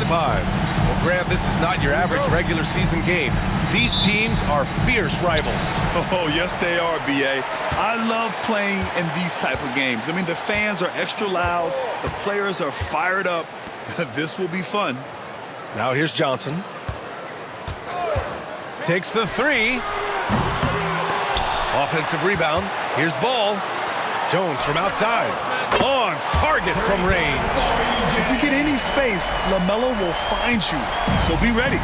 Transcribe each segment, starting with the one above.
Well, Grant, this is not your average regular season game. These teams are fierce rivals. Oh, yes, they are, B.A. I love playing in these type of games. I mean, the fans are extra loud. The players are fired up. This will be fun. Now here's Johnson. Takes the three. Offensive rebound. Here's Ball. Jones from outside. On target from range. If you get any space, LaMelo will find you. So be ready.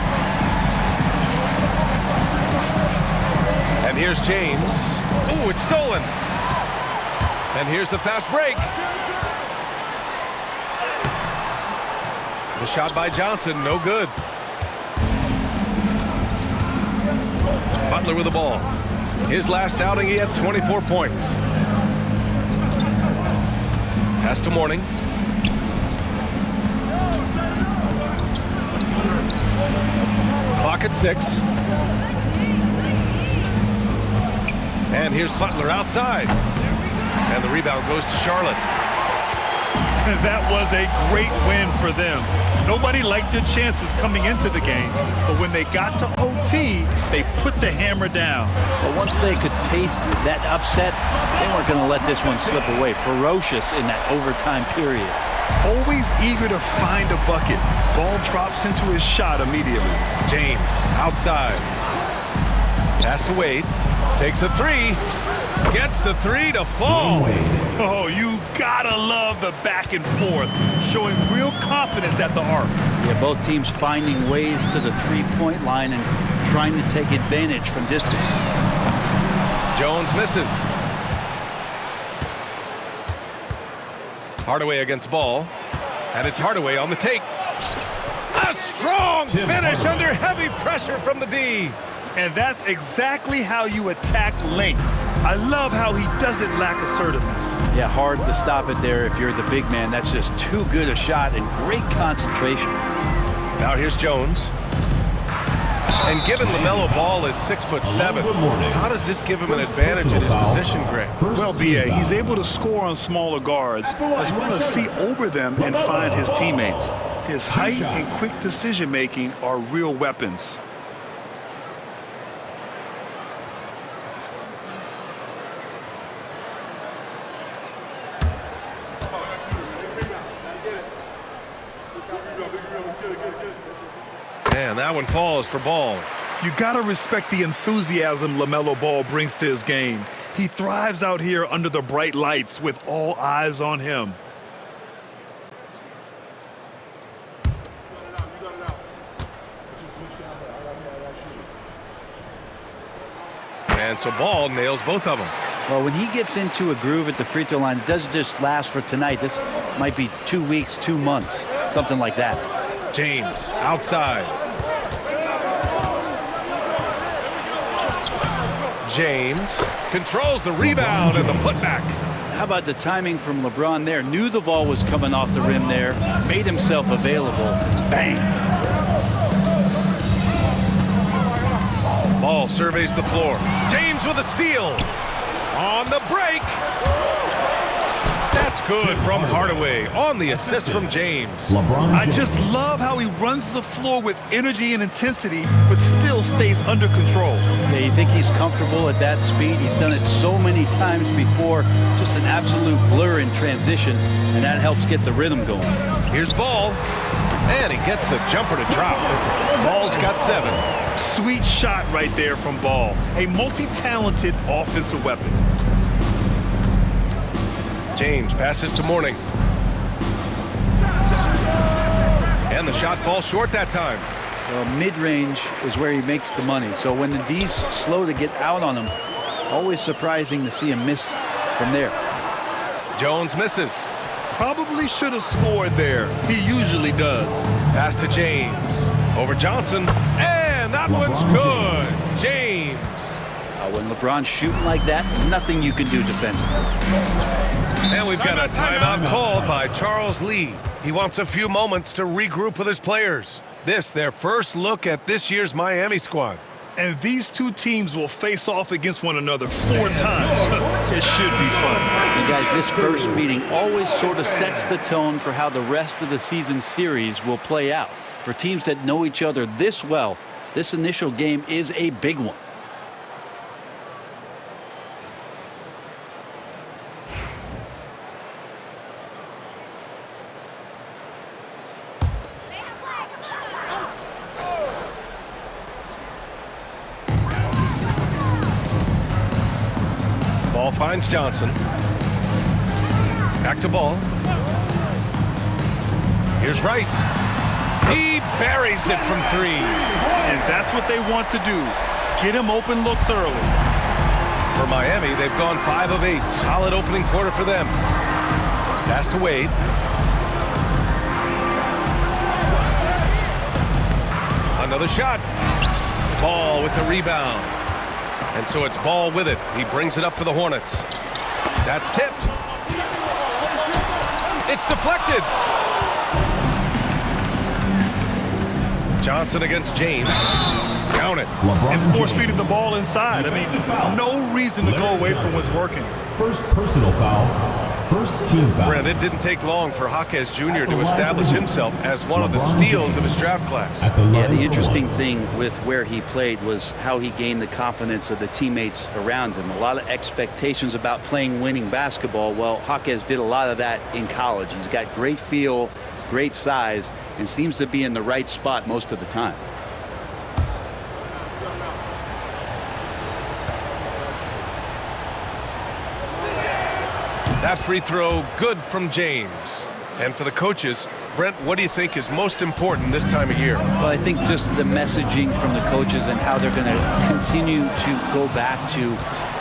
And here's James. Ooh, it's stolen. And here's the fast break. The shot by Johnson, no good. Butler with the ball. His last outing, he had 24 points. Pass to Mourning. Clock at 6. And here's Butler outside. And the rebound goes to Charlotte. That was a great win for them. Nobody liked their chances coming into the game, but when they got to OT, they put the hammer down. But once they could taste that upset, they weren't going to let this one slip away. Ferocious in that overtime period. Always eager to find a bucket. Ball drops into his shot immediately. James outside. Pass to Wade. Takes a three. Gets the three to fall. Oh, you gotta love the back and forth, showing real confidence at the arc. Yeah, both teams finding ways to the three-point line and trying to take advantage from distance. Jones misses. Hardaway against Ball. And it's Hardaway on the take. A strong finish under heavy pressure from the D. And that's exactly how you attack length. I love how he doesn't lack assertiveness. Yeah, hard to stop it there if you're the big man. That's just too good a shot and great concentration. Now here's Jones. And given LaMelo Ball is 6'7", how does this give him an advantage in his position, Greg? Well, B.A., he's able to score on smaller guards as well as see over them and find his teammates. His height and quick decision-making are real weapons. And that one falls for Ball. You gotta respect the enthusiasm LaMelo Ball brings to his game. He thrives out here under the bright lights with all eyes on him. And so Ball nails both of them. Well, when he gets into a groove at the free throw line, it doesn't just last for tonight. This might be 2 weeks, 2 months, something like that. James outside. James controls the rebound and the putback. How about the timing from LeBron there? Knew the ball was coming off the rim there, made himself available. Bang! Ball surveys the floor. James with a steal. On the break. That's good from Hardaway on the assist from James. I just love how he runs the floor with energy and intensity, but still stays under control. Yeah, you think he's comfortable at that speed? He's done it so many times before. Just an absolute blur in transition, and that helps get the rhythm going. Here's Ball, and he gets the jumper to drop. Ball's got 7. Sweet shot right there from Ball. A multi-talented offensive weapon. James passes to Mourning. And the shot falls short that time. Well, mid-range is where he makes the money. So when the D's slow to get out on him, always surprising to see him miss from there. Jones misses. Probably should have scored there. He usually does. Pass to James. Over Johnson. And that one's good. James. When LeBron's shooting like that, nothing you can do defensively. And we've got a timeout called by Charles Lee. He wants a few moments to regroup with his players. This, their first look at this year's Miami squad. And these two teams will face off against one another 4 times. It should be fun. And guys, this first meeting always sort of sets the tone for how the rest of the season series will play out. For teams that know each other this well, this initial game is a big one. Ball finds Johnson. Back to Ball. Here's Rice. He buries it from 3. And that's what they want to do. Get him open looks early. For Miami, they've gone 5 of 8. Solid opening quarter for them. Pass to Wade. Another shot. Ball with the rebound. And so it's Ball with it. He brings it up for the Hornets. That's tipped. It's deflected. Johnson against James. Count it. And force feeding the ball inside. I mean, no reason to go away from what's working. First personal foul. First team foul. Brent, it didn't take long for Jaquez Jr. to establish himself as one of the steals of his draft class. Yeah, the interesting thing with where he played was how he gained the confidence of the teammates around him. A lot of expectations about playing winning basketball. Well, Jaquez did a lot of that in college. He's got great feel, great size, and seems to be in the right spot most of the time. That free throw good from James. And for the coaches, Brent, what do you think is most important this time of year? Well, I think just the messaging from the coaches and how they're going to continue to go back to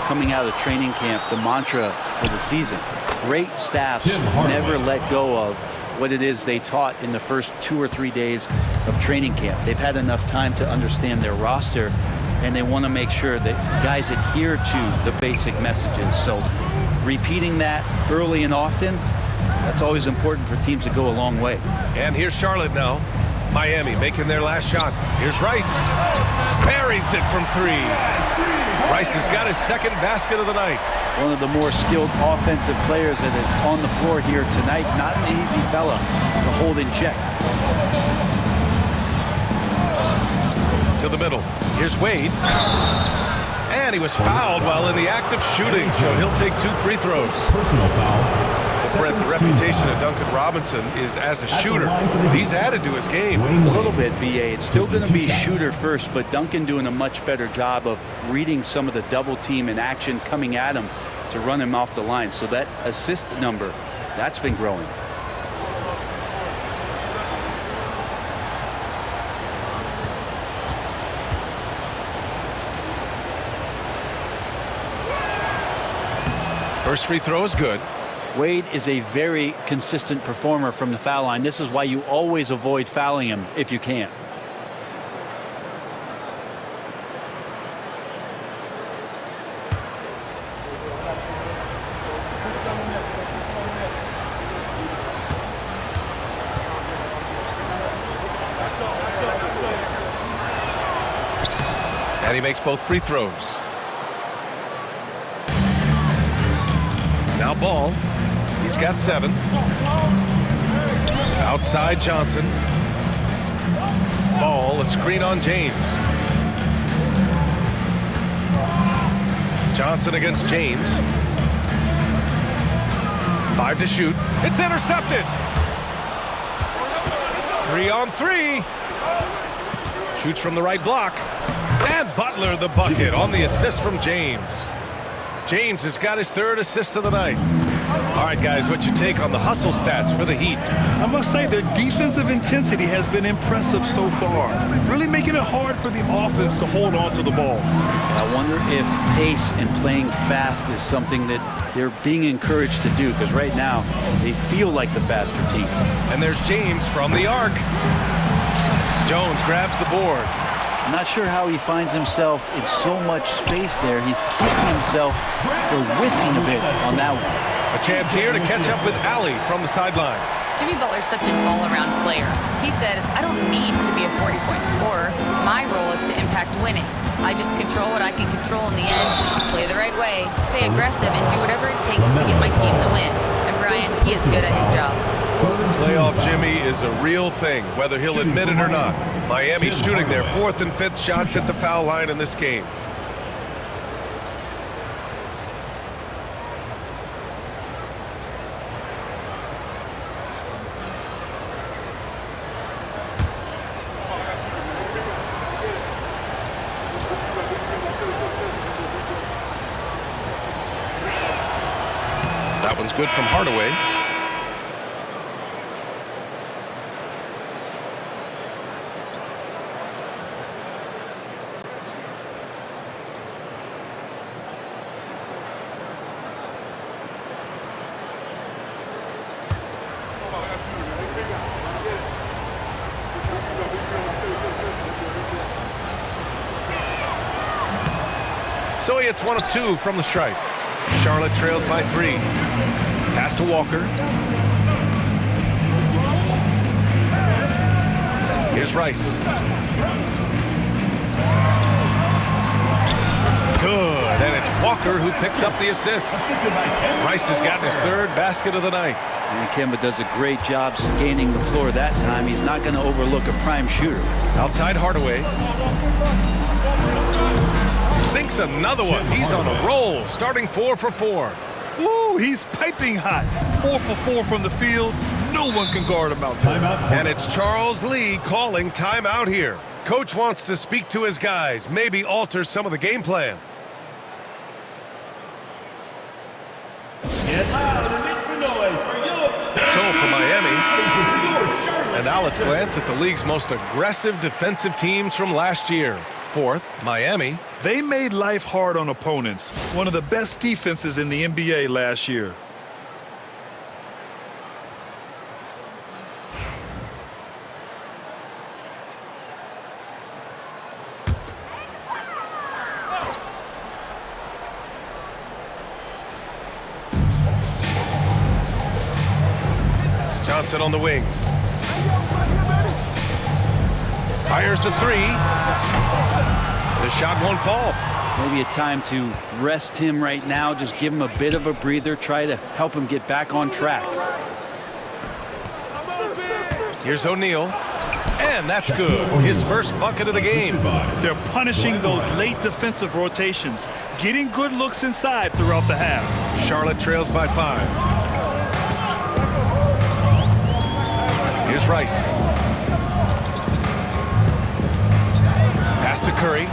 coming out of training camp, the mantra for the season. Great staffs never let go of what it is they taught in the first 2 or 3 days of training camp. They've had enough time to understand their roster, and they want to make sure that guys adhere to the basic messages. So repeating that early and often, that's always important for teams to go a long way. And here's Charlotte now. Miami making their last shot. Here's Rice. Buries it from 3. Rice has got his second basket of the night. One of the more skilled offensive players that is on the floor here tonight. Not an easy fella to hold in check. To the middle. Here's Wade. And he was fouled while in the act of shooting, so he'll take 2 free throws. Personal foul. Brett, the reputation of Duncan Robinson is as a shooter. He's added to his game. A little bit, B.A. It's still going to be shooter first, but Duncan doing a much better job of reading some of the double team in action coming at him to run him off the line. So that assist number, that's been growing. First free throw is good. Wade is a very consistent performer from the foul line. This is why you always avoid fouling him if you can. And he makes both free throws. Now Ball. He's got 7. Outside Johnson. Ball, a screen on James. Johnson against James. 5 to shoot. It's intercepted. 3 on 3. Shoots from the right block. And Butler the bucket on the assist from James. James has got his 3rd assist of the night. All right, guys, what's your take on the hustle stats for the Heat? I must say their defensive intensity has been impressive so far, really making it hard for the offense to hold on to the ball. I wonder if pace and playing fast is something that they're being encouraged to do, because right now they feel like the faster team. And there's James from the arc. Jones grabs the board. I'm not sure how he finds himself in so much space there. He's keeping himself for whiffing a bit on that one. A chance here to catch up with Ali from the sideline. Jimmy Butler's such an all-around player. He said, I don't need to be a 40-point scorer. My role is to impact winning. I just control what I can control in the end, play the right way, stay aggressive, and do whatever it takes to get my team the win. And Brian, he is good at his job. Playoff Jimmy is a real thing, whether he'll admit it or not. Miami's shooting their 4th and 5th shots at the foul line in this game. That one's good from Hardaway. So he hits 1 of 2 from the stripe. Charlotte trails by 3. Pass to Walker. Here's Rice. Good, and it's Walker who picks up the assist. Rice has gotten his 3rd basket of the night. And Kemba does a great job scanning the floor that time. He's not going to overlook a prime shooter. Outside Hardaway. Sinks another one. He's on a roll, starting 4 for 4. Woo, he's piping hot. 4 for 4 from the field. No one can guard him out there. And it's Charles Lee calling timeout here. Coach wants to speak to his guys, maybe alter some of the game plan. Get loud and make some noise for you. So for Miami. And now let's glance at the league's most aggressive defensive teams from last year. 4th, Miami. They made life hard on opponents. One of the best defenses in the NBA last year. Johnson on the wing. Fires the 3. The shot won't fall. Maybe a time to rest him right now. Just give him a bit of a breather. Try to help him get back on track. Here's O'Neal. And that's good. His first bucket of the game. They're punishing those late defensive rotations. Getting good looks inside throughout the half. Charlotte trails by 5. Here's Rice. Pass to Curry.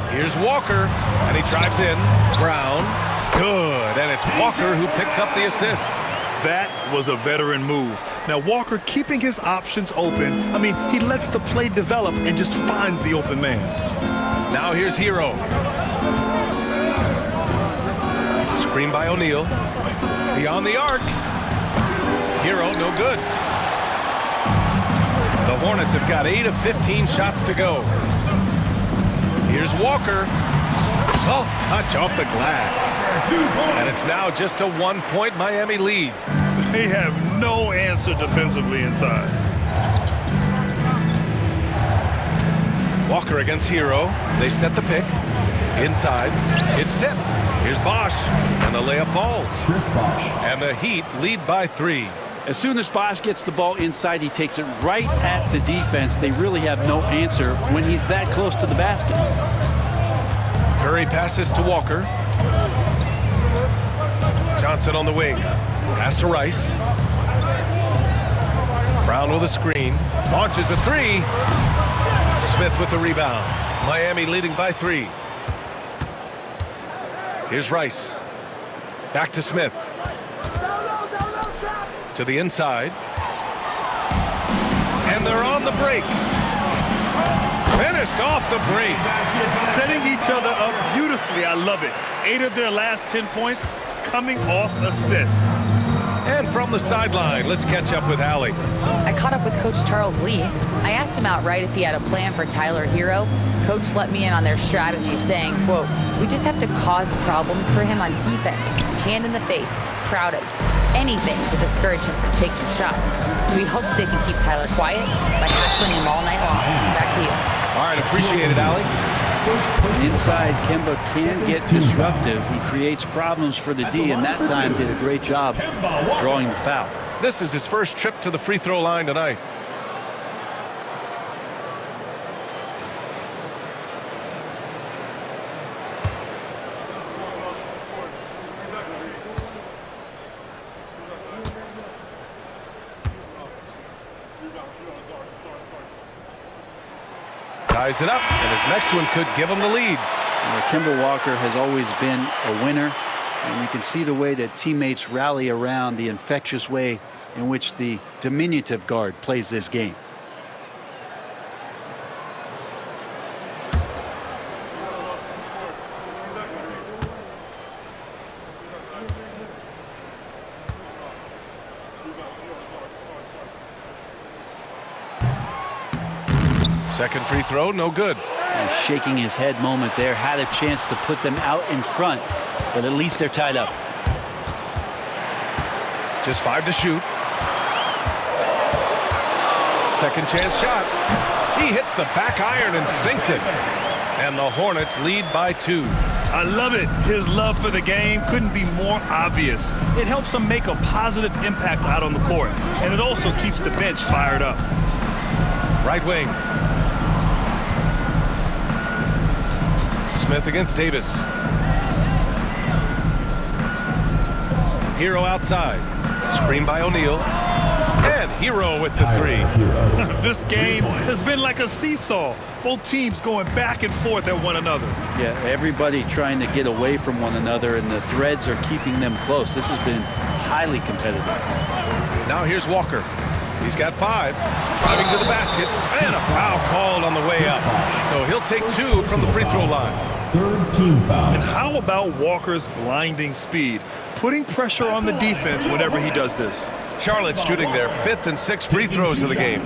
Here's Walker, and he drives in. Brown, good, and it's Walker who picks up the assist. That was a veteran move. Now Walker keeping his options open. I mean, he lets the play develop and just finds the open man. Now here's Hero. Screen by O'Neal. Beyond the arc. Hero, no good. The Hornets have got 8 of 15 shots to go. Here's Walker. Soft touch off the glass. And it's now just a 1-point Miami lead. They have no answer defensively inside. Walker against Hero. They set the pick. Inside. It's tipped. Here's Bosch. And the layup falls. Chris Bosh. And the Heat lead by 3. As soon as Bosch gets the ball inside, he takes it right at the defense. They really have no answer when he's that close to the basket. Curry passes to Walker. Johnson on the wing. Pass to Rice. Brown with a screen. Launches a 3. Smith with the rebound. Miami leading by 3. Here's Rice. Back to Smith. To the inside. And they're on the break. Finished off the break. Setting each other up beautifully. I love it. 8 of their last 10 points coming off assists. And from the sideline, let's catch up with Allie. I caught up with Coach Charles Lee. I asked him outright if he had a plan for Tyler Hero. Coach let me in on their strategy, saying, quote, "We just have to cause problems for him on defense. Hand in the face. Crowd him. anything to discourage him from taking shots. So he hopes they can keep Tyler quiet by hassling him all night long. Back to you. All right, appreciate it, Allie. Inside, Kemba can get disruptive. He creates problems for the D, and that time did a great job drawing the foul. This is his first trip to the free throw line tonight. Ties it up, and his next one could give him the lead. Kemba Walker has always been a winner, and you can see the way that teammates rally around, the infectious way in which the diminutive guard plays this game. Second free throw, no good. And shaking his head moment there, had a chance to put them out in front, but at least they're tied up. Just 5 to shoot. Second chance shot. He hits the back iron and sinks it. And the Hornets lead by 2. I love it. His love for the game couldn't be more obvious. It helps him make a positive impact out on the court, and it also keeps the bench fired up. Right wing. Smith against Davis. Hero outside. Screen by O'Neal. And Hero with the 3. This game has been like a seesaw. Both teams going back and forth at one another. Yeah, everybody trying to get away from one another, and the threads are keeping them close. This has been highly competitive. Now here's Walker. He's got 5. Driving to the basket. And a foul called on the way up. So he'll take 2 from the free throw line. Third team foul. And how about Walker's blinding speed? Putting pressure on the defense whenever he does this. Charlotte shooting their 5th and 6th free throws of the game.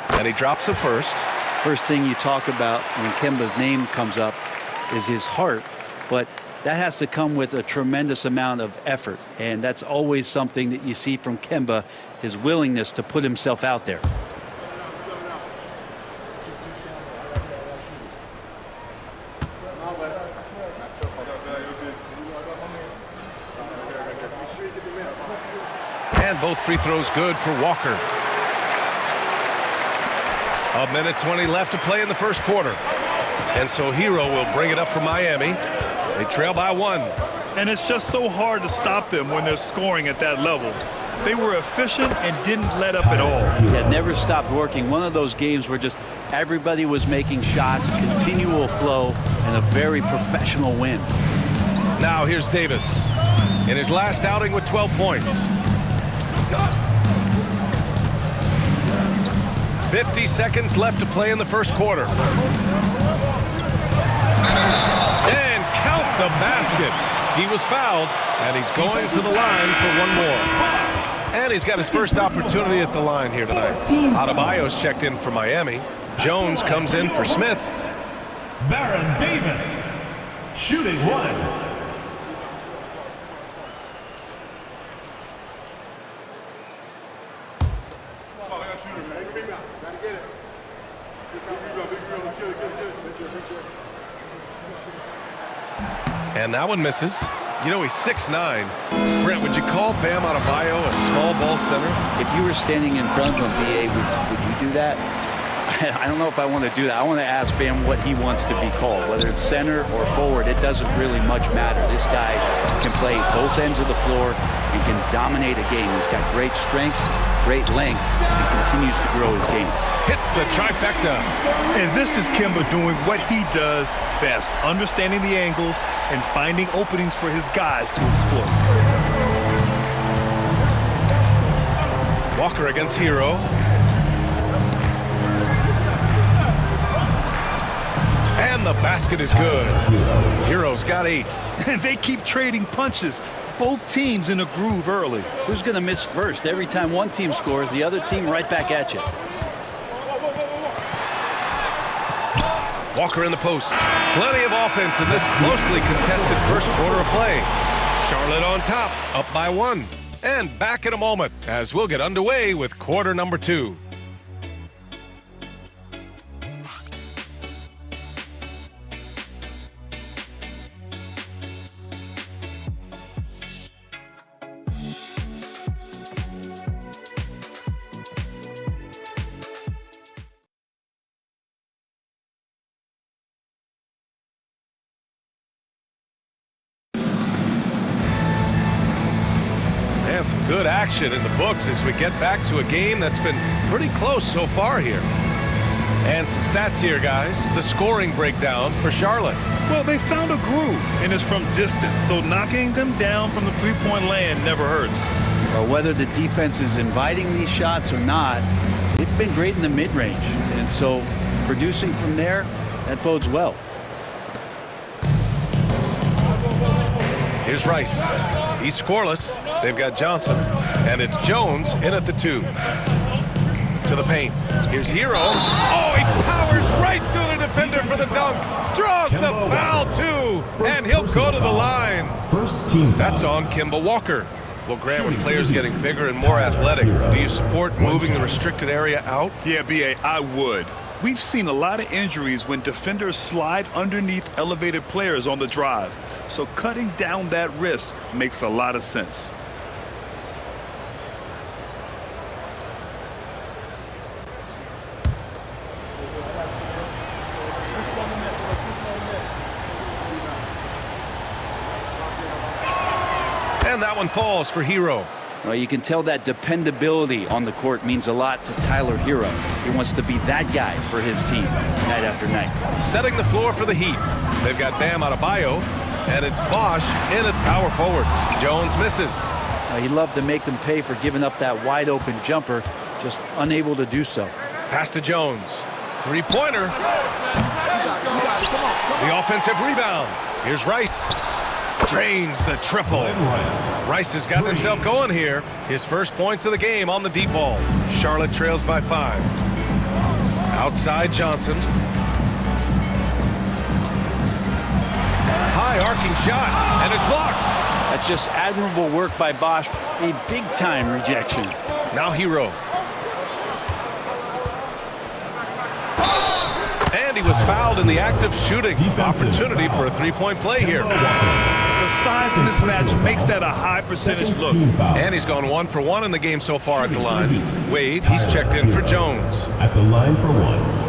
And he drops it first. First thing you talk about when Kemba's name comes up is his heart, but that has to come with a tremendous amount of effort, and that's always something that you see from Kemba, his willingness to put himself out there. And both free throws good for Walker. 1:20 left to play in the first quarter. And so Hero will bring it up for Miami. They trail by 1. And it's just so hard to stop them when they're scoring at that level. They were efficient and didn't let up at all. Yeah, never stopped working. One of those games where just everybody was making shots, continual flow, and a very professional win. Now here's Davis in his last outing with 12 points. 50 seconds left to play in the first quarter. And count the basket. He was fouled, and he's going to the line for 1 more. And he's got his first opportunity at the line here tonight. Adebayo's checked in for Miami. Jones comes in for Smith. Baron Davis, shooting 1. And that one misses. You know, he's 6'9". Brent, would you call Bam Adebayo a small ball center? If you were standing in front of him, BA, would you do that? I don't know if I want to do that. I want to ask Bam what he wants to be called, whether it's center or forward. It doesn't really much matter. This guy can play both ends of the floor and can dominate a game. He's got great strength, great length, and continues to grow his game. Hits the trifecta. And this is Kemba doing what he does best, understanding the angles and finding openings for his guys to exploit. Walker against Hero. And the basket is good. Hero's got 8. And they keep trading punches. Both teams in a groove early. Who's going to miss first? Every time one team scores, the other team right back at you. Walker in the post. Plenty of offense in this closely contested first quarter of play. Charlotte on top, up by 1. And back in a moment as we'll get underway with quarter number 2. And some good action in the books as we get back to a game that's been pretty close so far here. And some stats here, guys. The scoring breakdown for Charlotte. Well, they found a groove, and it's from distance, so knocking them down from the three-point land never hurts. Well, whether the defense is inviting these shots or not, they've been great in the mid-range. And so producing from there, that bodes well. Here's Rice. He's scoreless. They've got Johnson. And it's Jones in at the 2. To the paint. Here's Hero. Oh, he powers right through the defender for the dunk. Draws the foul, too. And he'll go to the line. First team foul. That's on Kemba Walker. Well, Grant, when players getting bigger and more athletic, do you support moving the restricted area out? Yeah, B.A., I would. We've seen a lot of injuries when defenders slide underneath elevated players on the drive. So cutting down that risk makes a lot of sense. And that one falls for Hero. Well, you can tell that dependability on the court means a lot to Tyler Hero. He wants to be that guy for his team night after night. Setting the floor for the Heat. They've got Bam Adebayo, and it's Bosch in at power forward. Jones misses. He'd love to make them pay for giving up that wide-open jumper, just unable to do so. Pass to Jones. Three-pointer. The offensive rebound. Here's Rice. Drains the triple. Rice has gotten himself going here. His first points of the game on the deep ball. Charlotte trails by 5. Outside Johnson. High arcing shot, and it's blocked. That's just admirable work by Bosch. A big-time rejection. Now Hero. And he was fouled in the act of shooting. Opportunity for a three-point play here. The size of this match makes that a high percentage look. And he's gone 1 for 1 in the game so far at the line. Wade, he's checked in for Jones. At the line for 1.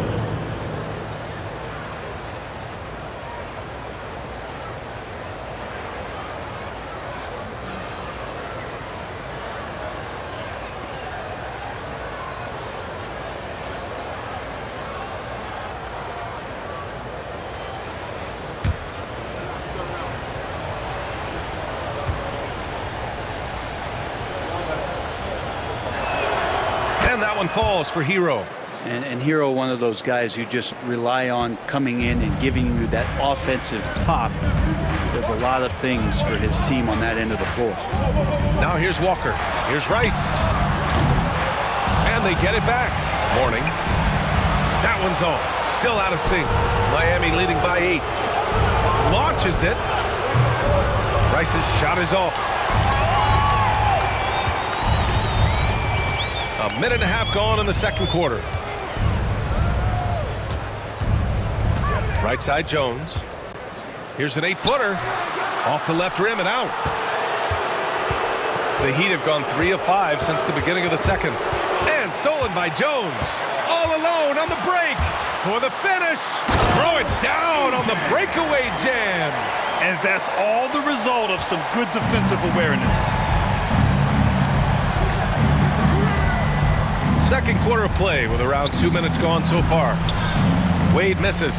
And that one falls for Hero. And Hero, one of those guys who just rely on coming in and giving you that offensive pop. Does a lot of things for his team on that end of the floor. Now here's Walker. Here's Rice. And they get it back. Morning. That one's off. Still out of sync. Miami leading by 8. Launches it. Rice's shot is off. A minute and a half gone in the second quarter. Right side Jones. Here's an 8-footer. Off the left rim and out. The Heat have gone 3 of 5 since the beginning of the second. And stolen by Jones. All alone on the break. For the finish. Throw it down on the breakaway jam. And that's all the result of some good defensive awareness. Second quarter of play with around 2 minutes gone so far. Wade misses.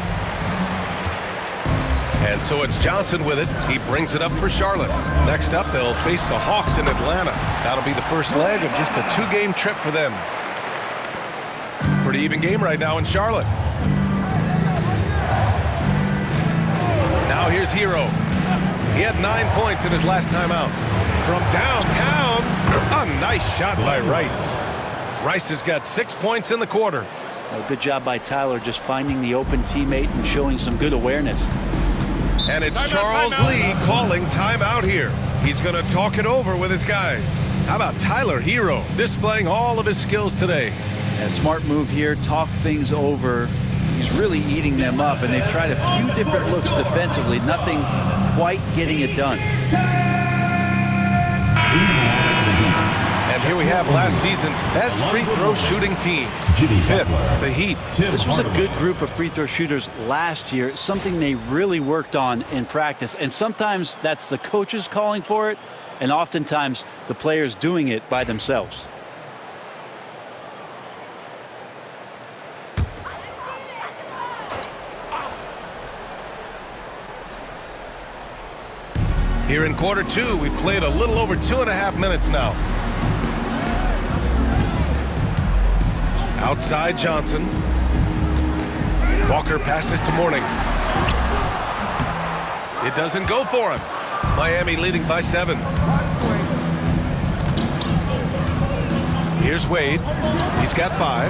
And so it's Johnson with it. He brings it up for Charlotte. Next up, they'll face the Hawks in Atlanta. That'll be the first leg of just a 2-game trip for them. Pretty even game right now in Charlotte. here's Hero. He had 9 points in his last time out. From downtown, a nice shot by Rice. Rice has got 6 points in the quarter. A good job by Tyler just finding the open teammate and showing some good awareness. And it's Charles Lee calling timeout here. He's going to talk it over with his guys. How about Tyler Hero displaying all of his skills today? A smart move here, talk things over. He's really eating them up, and they've tried a few different looks defensively. Nothing quite getting it done. And here we have last season's best free throw shooting team. Fifth, the Heat. This was a good group of free throw shooters last year, something they really worked on in practice. And sometimes that's the coaches calling for it, and oftentimes the players doing it by themselves. Here in quarter two, we've played a little over 2.5 minutes now. Outside Johnson. Walker passes to Mourning. It doesn't go for him. Miami leading by 7. Here's Wade. He's got 5.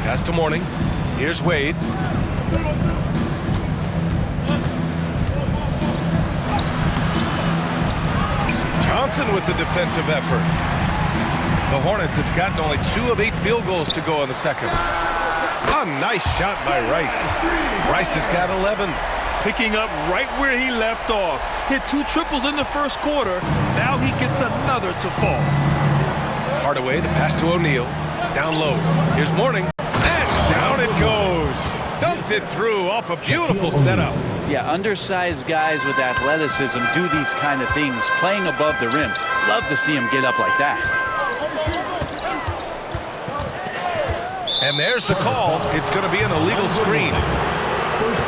Pass to Mourning. Here's Wade. Johnson with the defensive effort. The Hornets have gotten only 2 of 8 field goals to go in the second. A nice shot by Rice. Rice has got 11. Picking up right where he left off. Hit 2 triples in the first quarter. Now he gets another to fall. Hardaway, the pass to O'Neal. Down low. Here's Mourning. And down it goes. Dumps it through off a beautiful setup. Yeah, undersized guys with athleticism do these kind of things, playing above the rim. Love to see him get up like that. And there's the call. It's going to be an illegal screen.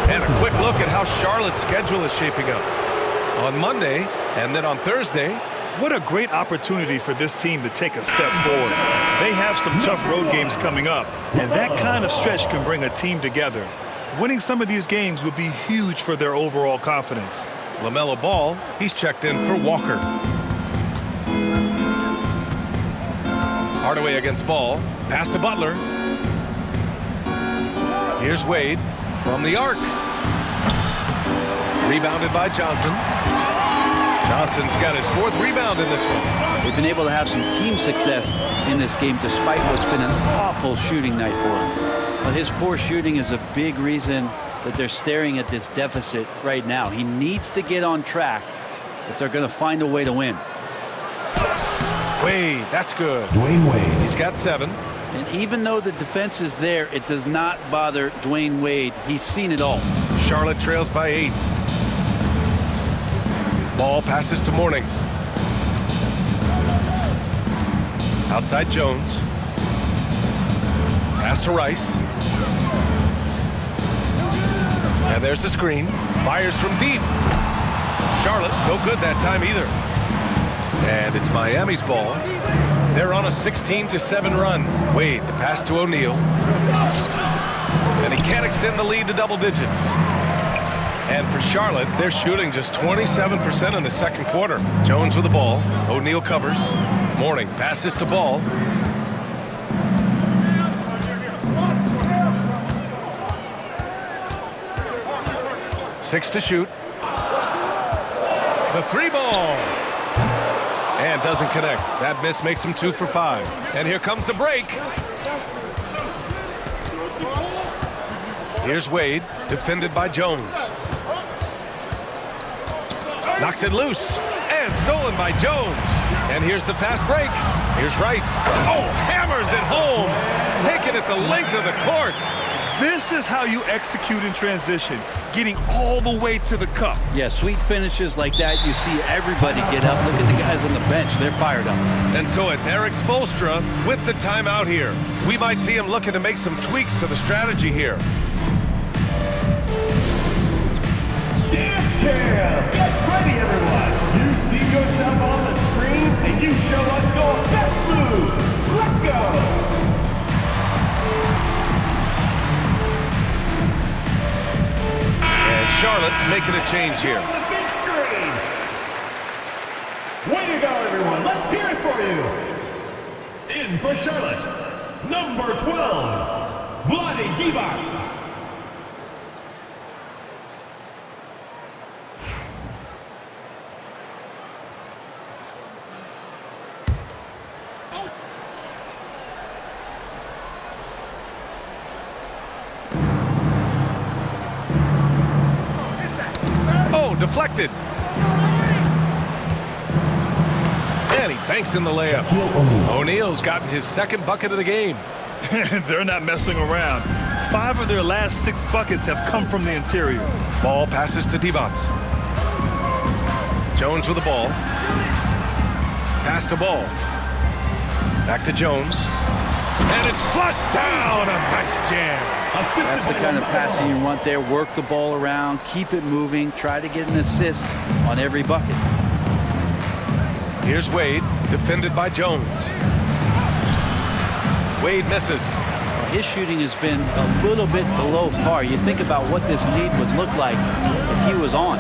And a quick look at how Charlotte's schedule is shaping up. On Monday and then on Thursday. What a great opportunity for this team to take a step forward. They have some tough road games coming up, and that kind of stretch can bring a team together. Winning some of these games would be huge for their overall confidence. LaMelo Ball, he's checked in for Walker. Hardaway against Ball. Pass to Butler. Here's Wade from the arc. Rebounded by Johnson. Johnson's got his 4th rebound in this one. They've been able to have some team success in this game despite what's been an awful shooting night for him. But his poor shooting is a big reason that they're staring at this deficit right now. He needs to get on track if they're going to find a way to win. Wade, that's good. Dwayne Wade. He's got 7. And even though the defense is there, it does not bother Dwayne Wade. He's seen it all. Charlotte trails by 8. Ball passes to Mourning. Outside Jones. Pass to Rice. And there's the screen. Fires from deep. Charlotte, no good that time either. And it's Miami's ball. They're on a 16-7 run. Wade, the pass to O'Neal. And he can't extend the lead to double digits. And for Charlotte, they're shooting just 27% in the second quarter. Jones with the ball. O'Neal covers. Mourning passes to Ball. Six to shoot. The 3 ball. And doesn't connect. That miss makes him 2 for 5. And here comes the break. Here's Wade, defended by Jones. Knocks it loose. And stolen by Jones. And here's the fast break. Here's Rice. Oh, hammers it home. Taking it the length of the court. This is how you execute in transition, getting all the way to the cup. Yeah, sweet finishes like that, you see everybody get up. Look at the guys on the bench. They're fired up. And so it's Eric Spoelstra with the timeout here. We might see him looking to make some tweaks to the strategy here. Dance cam! Get ready, everyone! You see yourself on the screen, and you show us your best moves! Let's go! Charlotte making a change here. On the big screen. Way to go, everyone. Let's hear it for you. In for Charlotte, number 12, Vlade Divac. Oh, deflected. And he banks in the layup. O'Neal's gotten his second bucket of the game. They're not messing around. 5 of their last 6 buckets have come from the interior. Ball passes to Divac. Jones with the ball. Pass to Ball. Back to Jones. And it's flushed down. A nice jam. That's the kind of passing you want there. Work the ball around, keep it moving, try to get an assist on every bucket. Here's Wade, defended by Jones. Wade misses. His shooting has been a little bit below par. You think about what this lead would look like if he was on.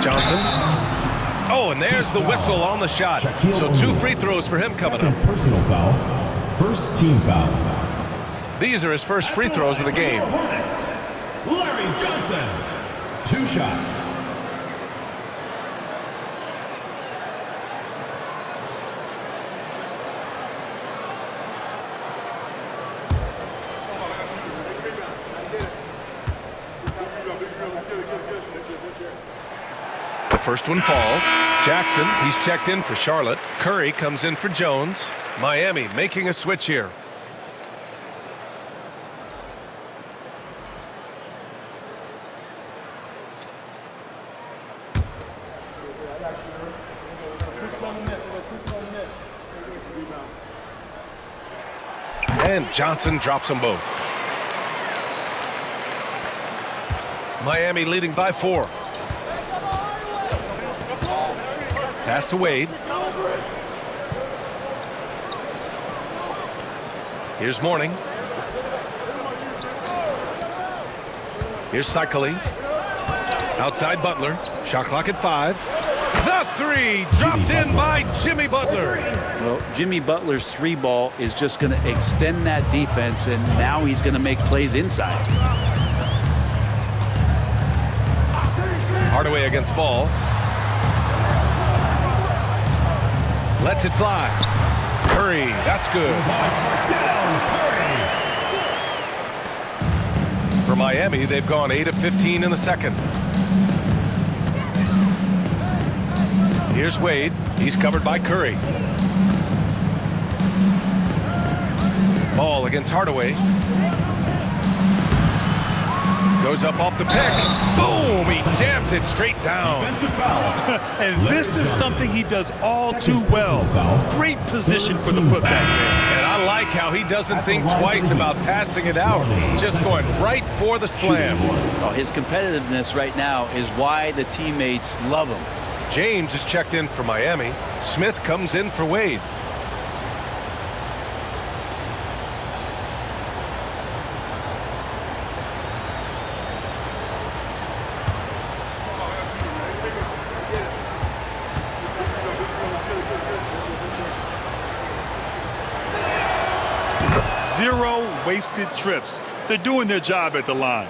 Johnson. Oh, and there's the whistle on the shot. So 2 free throws for him coming up. Personal foul. First team foul. These are his first free throws of the game. Hornets, Larry Johnson. 2 shots. The first one falls. Jackson, he's checked in for Charlotte. Curry comes in for Jones. Miami making a switch here. And Johnson drops them both. Miami leading by 4. Pass to Wade. Here's Mourning. Here's Cycli. Outside Butler. Shot clock at 5. The 3 dropped in by Jimmy Butler. Well, Jimmy Butler's 3 ball is just going to extend that defense, and now he's going to make plays inside. Hardaway against Ball. Lets it fly. Curry, that's good. For Miami, they've gone 8 of 15 in the second. Here's Wade. He's covered by Curry. Ball against Hardaway. Goes up off the pick. Boom! He jams it straight down. And this is something he does all too well. Great position for the putback there. And I like how he doesn't think twice about passing it out. Just going right for the slam. Oh, his competitiveness right now is why the teammates love him. James is checked in for Miami. Smith comes in for Wade. Zero wasted trips. They're doing their job at the line.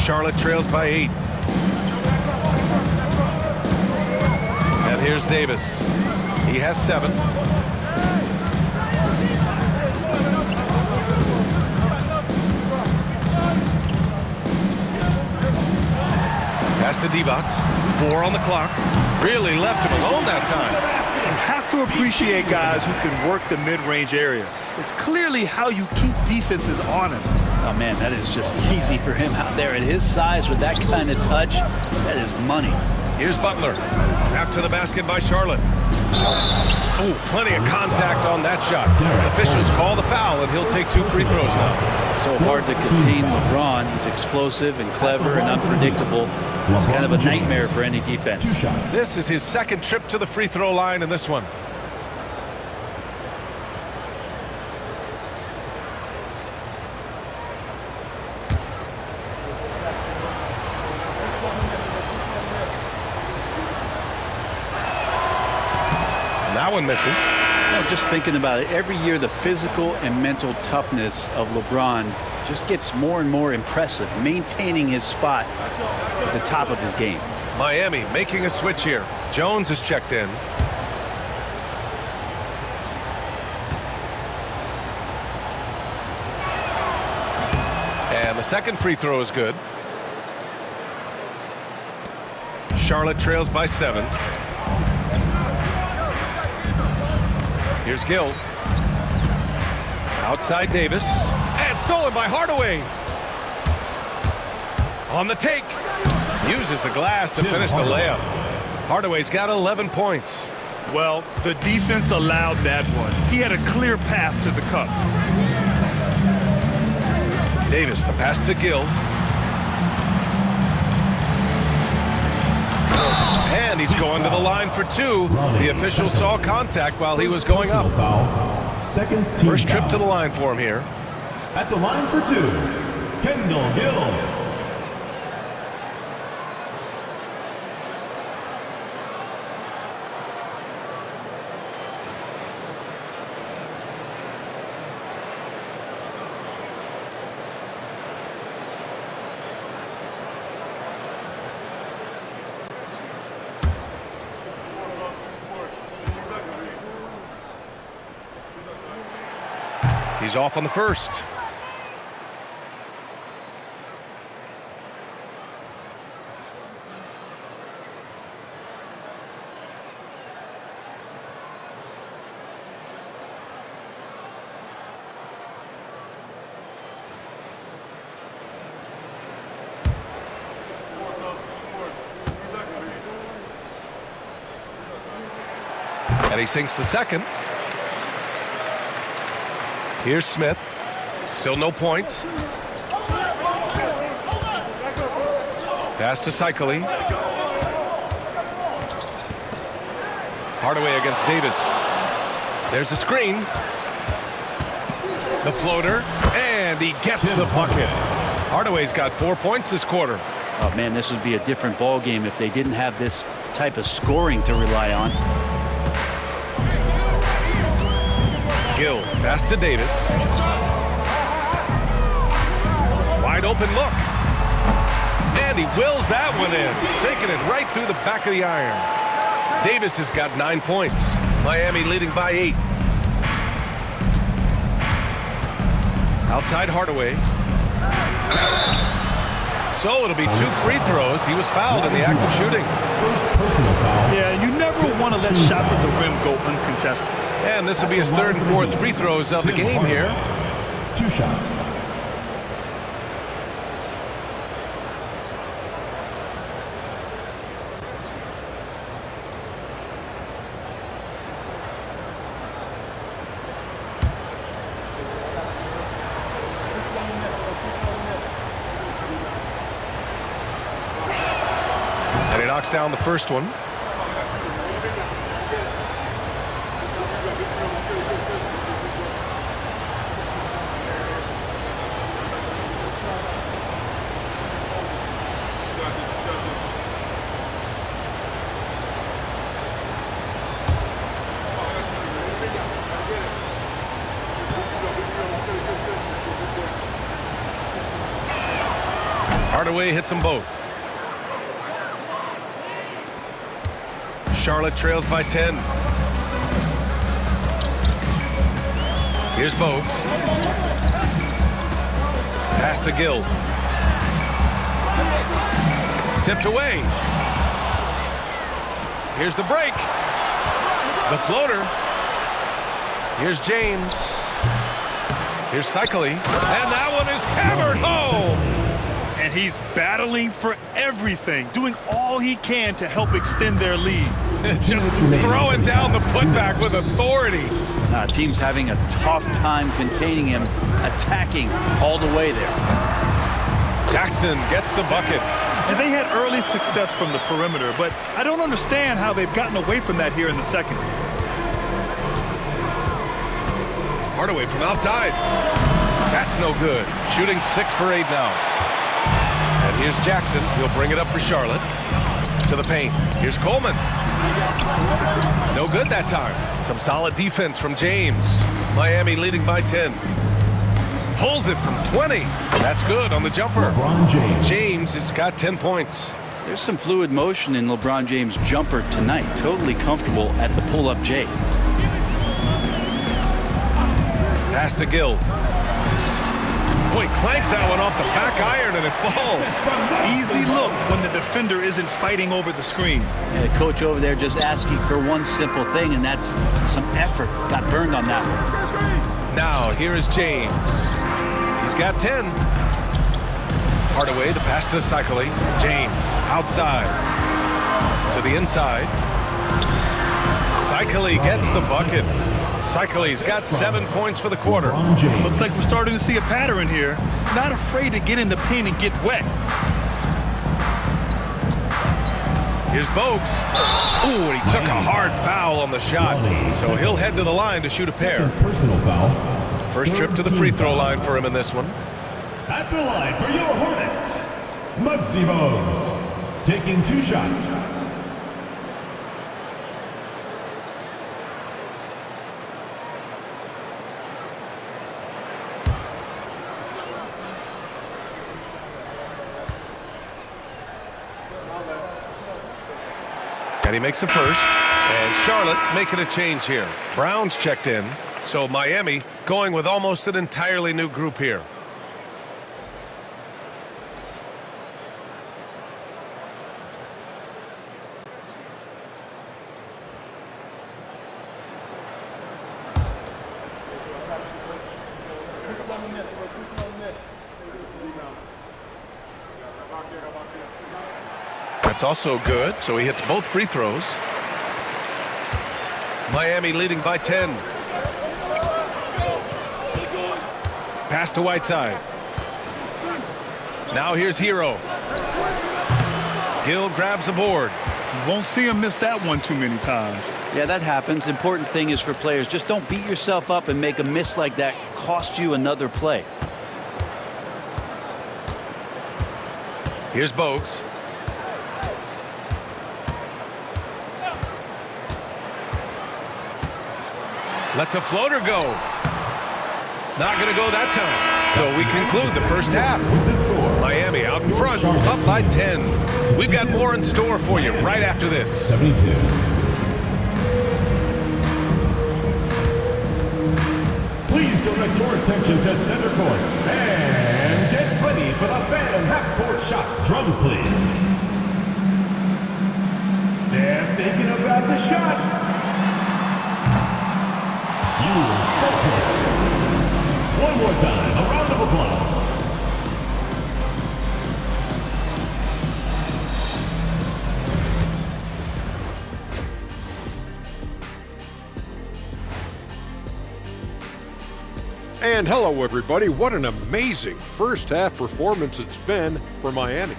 Charlotte trails by 8. And here's Davis. He has 7. Pass to Divac. 4 on the clock. Really left him alone that time. You have to appreciate guys who can work the mid-range area. It's clearly how you keep defenses honest. Oh, man, that is just easy for him out there. At his size, with that kind of touch, that is money. Here's Butler. After the basket by Charlotte. Oh, plenty of contact on that shot. Officials call the foul, and he'll take 2 free throws now. So hard to contain LeBron. He's explosive and clever and unpredictable. It's kind of a nightmare for any defense. This is his second trip to the free throw line in this one. That one misses. Just thinking about it, every year the physical and mental toughness of LeBron just gets more and more impressive, maintaining his spot at the top of his game. Miami making a switch here. Jones is checked in. And the second free throw is good. Charlotte trails by 7. Here's Gill. Outside Davis. And stolen by Hardaway. On the take. Uses the glass to finish the layup. Hardaway's got 11 points. Well, the defense allowed that one. He had a clear path to the cup. Davis, the pass to Gill. And he's going to the line for 2. The official saw contact while he was going up. Second team First trip foul. to the line for him here. At the line for 2, Kendall Gill. He's off on the first. And he sinks the second. Here's Smith. Still no points. Pass to Cycli. Hardaway against Davis. There's a screen. The floater. And he gets the bucket. Hardaway's got 4 points this quarter. Oh, man, this would be a different ball game if they didn't have this type of scoring to rely on. Gill, pass to Davis. Wide open look. And he wills that one in, sinking it right through the back of the iron. Davis has got 9 points. Miami leading by 8. Outside Hardaway. So it'll be 2 free throws. He was fouled in the act of shooting. First personal foul. Yeah, you never want to let shots at the rim go uncontested. And this will be his 3rd and 4th free throws of the game here. 2 shots. And he knocks down the first one. Hardaway hits them both. Charlotte trails by 10. Here's Bogues. Pass to Gill. Tipped away. Here's the break. The floater. Here's James. Here's Cycli. And that one is hammered home. And he's battling for everything, doing all he can to help extend their lead. Just throwing down the putback with authority. Team's having a tough time containing him, attacking all the way there. Jackson gets the bucket. And they had early success from the perimeter, but I don't understand how they've gotten away from that here in the second. Hardaway from outside. That's no good. Shooting 6 for 8 now. And here's Jackson. He'll bring it up for Charlotte. To the paint. Here's Coleman. No good that time. Some solid defense from James. Miami leading by 10. Pulls it from 20. That's good on the jumper. LeBron James. James has got 10 points. There's some fluid motion in LeBron James' jumper tonight. Totally comfortable at the pull-up J. Pass to Gill. Boy, clanks that one off the back iron and it falls. Easy look when the defender isn't fighting over the screen. The coach over there just asking for one simple thing, and that's some effort. Got burned on that one. Now, here is James. He's got 10. Hardaway, the pass to Cycling. James, outside. To the inside. Cycling gets the bucket. Cycling's got 7 points for the quarter. Looks like we're starting to see a pattern here. Not afraid to get in the paint and get wet. Here's Bogues. Ooh, and he took a hard foul on the shot. So he'll head to the line to shoot a pair. Personal foul. First trip to the free throw line for him in this one. At the line for your Hornets, Muggsy Bogues, taking 2 shots. And he makes the first. And Charlotte making a change here. Brown's checked in. So Miami going with almost an entirely new group here. That's also good, so he hits both free throws. Miami leading by 10. Pass to Whiteside. Now here's Hero. Gill grabs the board. You won't see him miss that one too many times. Yeah, that happens. Important thing is for players, just don't beat yourself up and make a miss like that cost you another play. Here's Bogues. Lets a floater go. Not going to go that time. So we conclude the first half. Miami out in front, up by 10. We've got more in store for you right after this. 72. Please direct your attention to center court and get ready for the fan half-court shot. Drums, please. They're thinking about the shot. One more time, a round of applause. And hello, everybody. What an amazing first half performance it's been for Miami.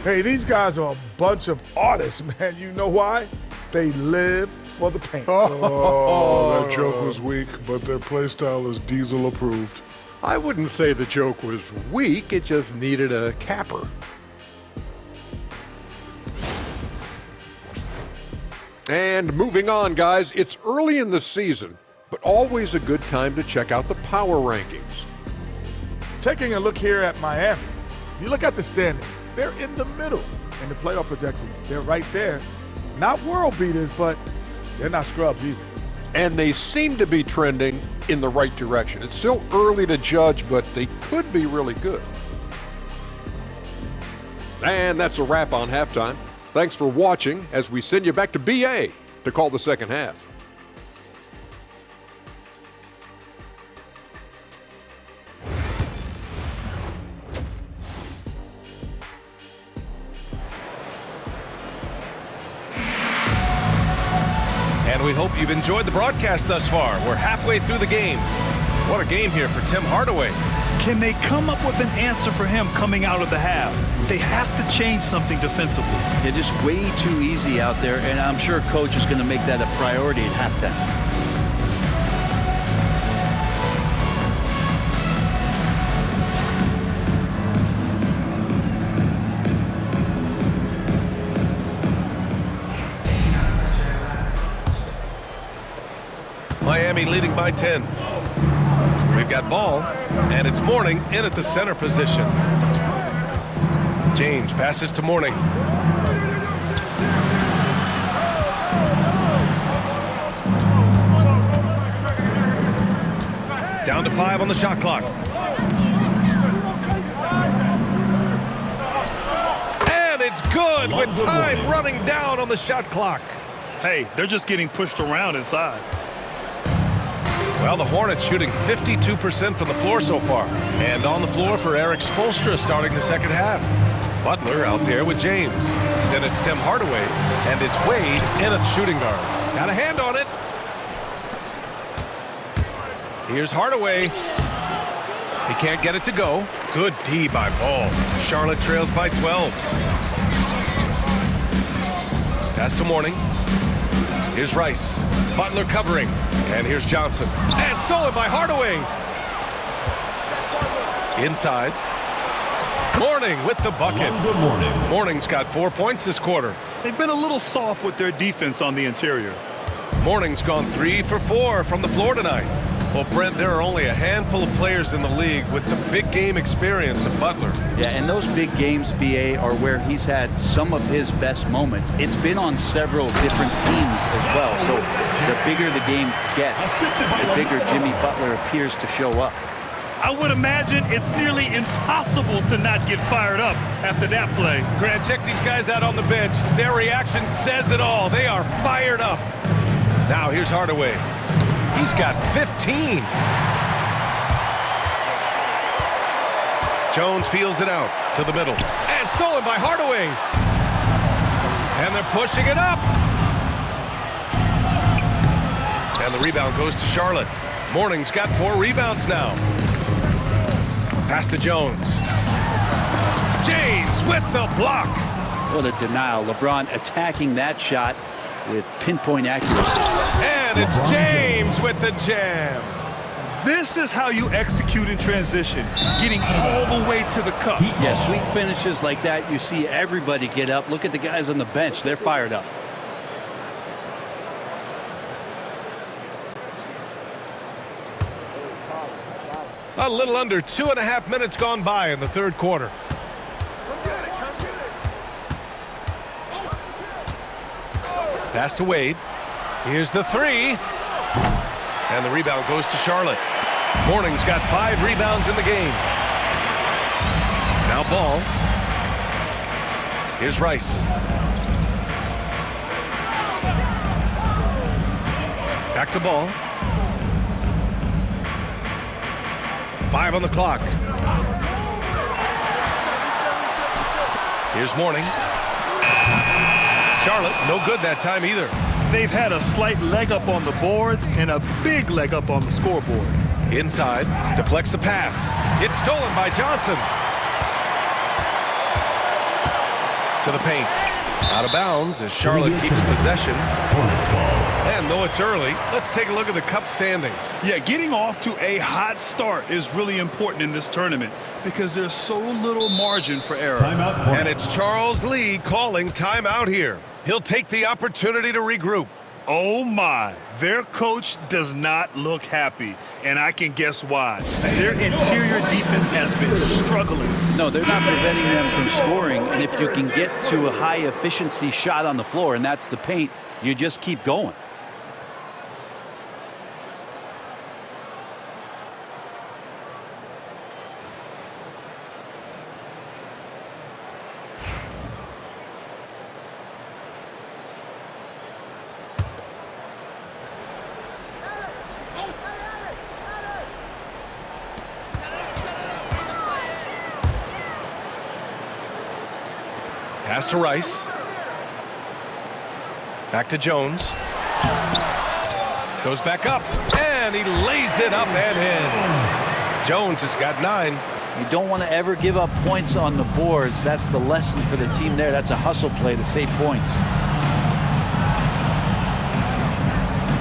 Hey, these guys are a bunch of artists, man. You know why? They live for the paint. Oh, that joke was weak, but their play style is Diesel approved. I wouldn't say the joke was weak, it just needed a capper. And moving on, guys, it's early in the season, but always a good time to check out the power rankings. Taking a look here at Miami, you look at the standings, they're in the middle. In the playoff projections, they're right there. Not world beaters, but they're not scrubs either. And they seem to be trending in the right direction. It's still early to judge, but they could be really good. And that's a wrap on halftime. Thanks for watching as we send you back to BA to call the second half. And we hope you've enjoyed the broadcast thus far. We're halfway through the game. What a game here for Tim Hardaway. Can they come up with an answer for him coming out of the half? They have to change something defensively. They're just way too easy out there, and I'm sure coach is going to make that a priority at halftime. Miami leading by 10. We've got ball, and it's Mourning in at the center position. James passes to Mourning. Down to 5 on the shot clock. And it's good with time running down on the shot clock. Hey, they're just getting pushed around inside. Well, the Hornets shooting 52% from the floor so far. And on the floor for Eric Spoelstra starting the second half. Butler out there with James. Then it's Tim Hardaway, and it's Wade in at shooting guard. Got a hand on it. Here's Hardaway. He can't get it to go. Good D by Ball. Charlotte trails by 12. Pass to Mourning. Here's Rice. Butler covering. And here's Johnson. And stolen by Hardaway. Inside. Mourning with the bucket. Mourning's got 4 points this quarter. They've been a little soft with their defense on the interior. Mourning's gone 3 for 4 from the floor tonight. Well, Brent, there are only a handful of players in the league with the big game experience of Butler. Yeah, and those big games, BA, are where he's had some of his best moments. It's been on several different teams as well. So the bigger the game gets, the bigger Jimmy Butler appears to show up. I would imagine it's nearly impossible to not get fired up after that play. Grant, check these guys out on the bench. Their reaction says it all. They are fired up. Now here's Hardaway. He's got 15. Jones feels it out to the middle. And stolen by Hardaway. And they're pushing it up. And the rebound goes to Charlotte. Mourning's got 4 rebounds now. Pass to Jones. James with the block. What a denial. LeBron attacking that shot with pinpoint accuracy. And it's James with the jam. This is how you execute in transition, getting all the way to the cup. Yeah, sweet finishes like that, you see everybody get up. Look at the guys on the bench. They're fired up. A little under 2.5 minutes gone by in the third quarter. Pass to Wade. Here's the 3. And the rebound goes to Charlotte. Mourning's got 5 rebounds in the game. Now Ball. Here's Rice. Back to Ball. 5 on the clock. Here's Mourning. Charlotte, no good that time either. They've had a slight leg up on the boards and a big leg up on the scoreboard. Inside, deflects the pass. It's stolen by Johnson. To the paint. Out of bounds as Charlotte keeps possession. And though it's early, let's take a look at the Cup standings. Yeah, getting off to a hot start is really important in this tournament because there's so little margin for error. And it's Charles Lee calling timeout here. He'll take the opportunity to regroup. Oh my, their coach does not look happy, and I can guess why. Their interior defense has been struggling. No, they're not preventing them from scoring, and if you can get to a high-efficiency shot on the floor, and that's the paint, you just keep going. Pass to Rice. Back to Jones. Goes back up. And he lays it up and in. Jones has got 9. You don't want to ever give up points on the boards. That's the lesson for the team there. That's a hustle play to save points.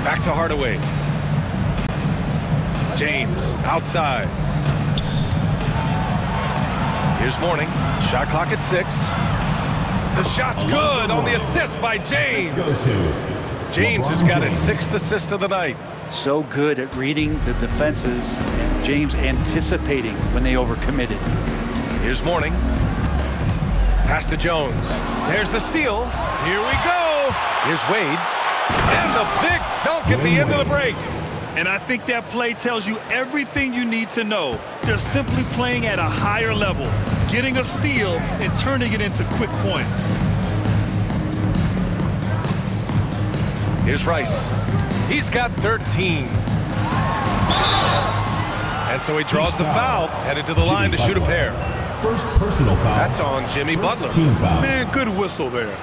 Back to Hardaway. James outside. Here's Mourning. Shot clock at 6. The shot's good on the assist by James. James has got his 6th assist of the night. So good at reading the defenses, and James anticipating when they overcommitted. Here's Mourning. Pass to Jones. There's the steal. Here we go. Here's Wade. And the big dunk at the end of the break. And I think that play tells you everything you need to know. They're simply playing at a higher level, getting a steal and turning it into quick points. Here's Rice. He's got 13. And so he draws the foul, headed to the line to shoot a pair. First personal foul. That's on Jimmy Butler. Team foul. Man, good whistle there.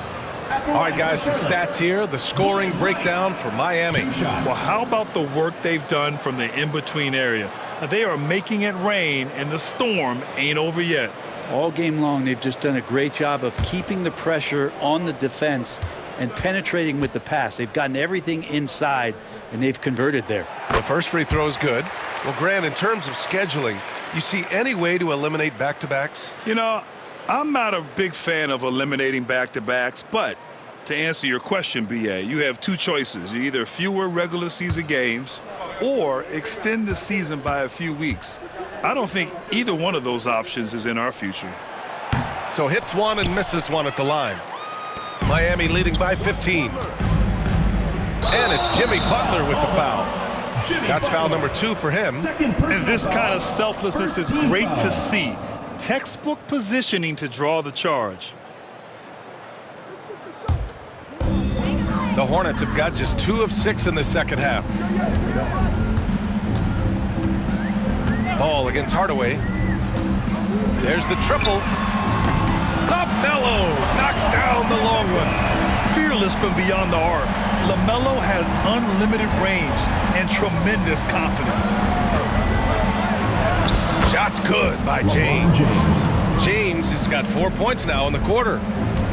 All right, guys, some stats here. The scoring breakdown for Miami. Well, how about the work they've done from the in-between area? They are making it rain, and the storm ain't over yet. All game long, they've just done a great job of keeping the pressure on the defense and penetrating with the pass. They've gotten everything inside, and they've converted there. The first free throw is good. Well, Grant, in terms of scheduling, you see any way to eliminate back-to-backs? You know, I'm not a big fan of eliminating back-to-backs, but to answer your question, B.A., you have two choices. Either fewer regular season games or extend the season by a few weeks. I don't think either one of those options is in our future. So hits one and misses one at the line. Miami leading by 15. And it's Jimmy Butler with the foul. That's foul number 2 for him. And this kind of selflessness is great to see. Textbook positioning to draw the charge. The Hornets have got just 2 of 6 in the second half. Ball against Hardaway. There's the triple. LaMelo knocks down the long one. Fearless from beyond the arc, LaMelo has unlimited range and tremendous confidence. Shot's good by James. James has got 4 points now in the quarter.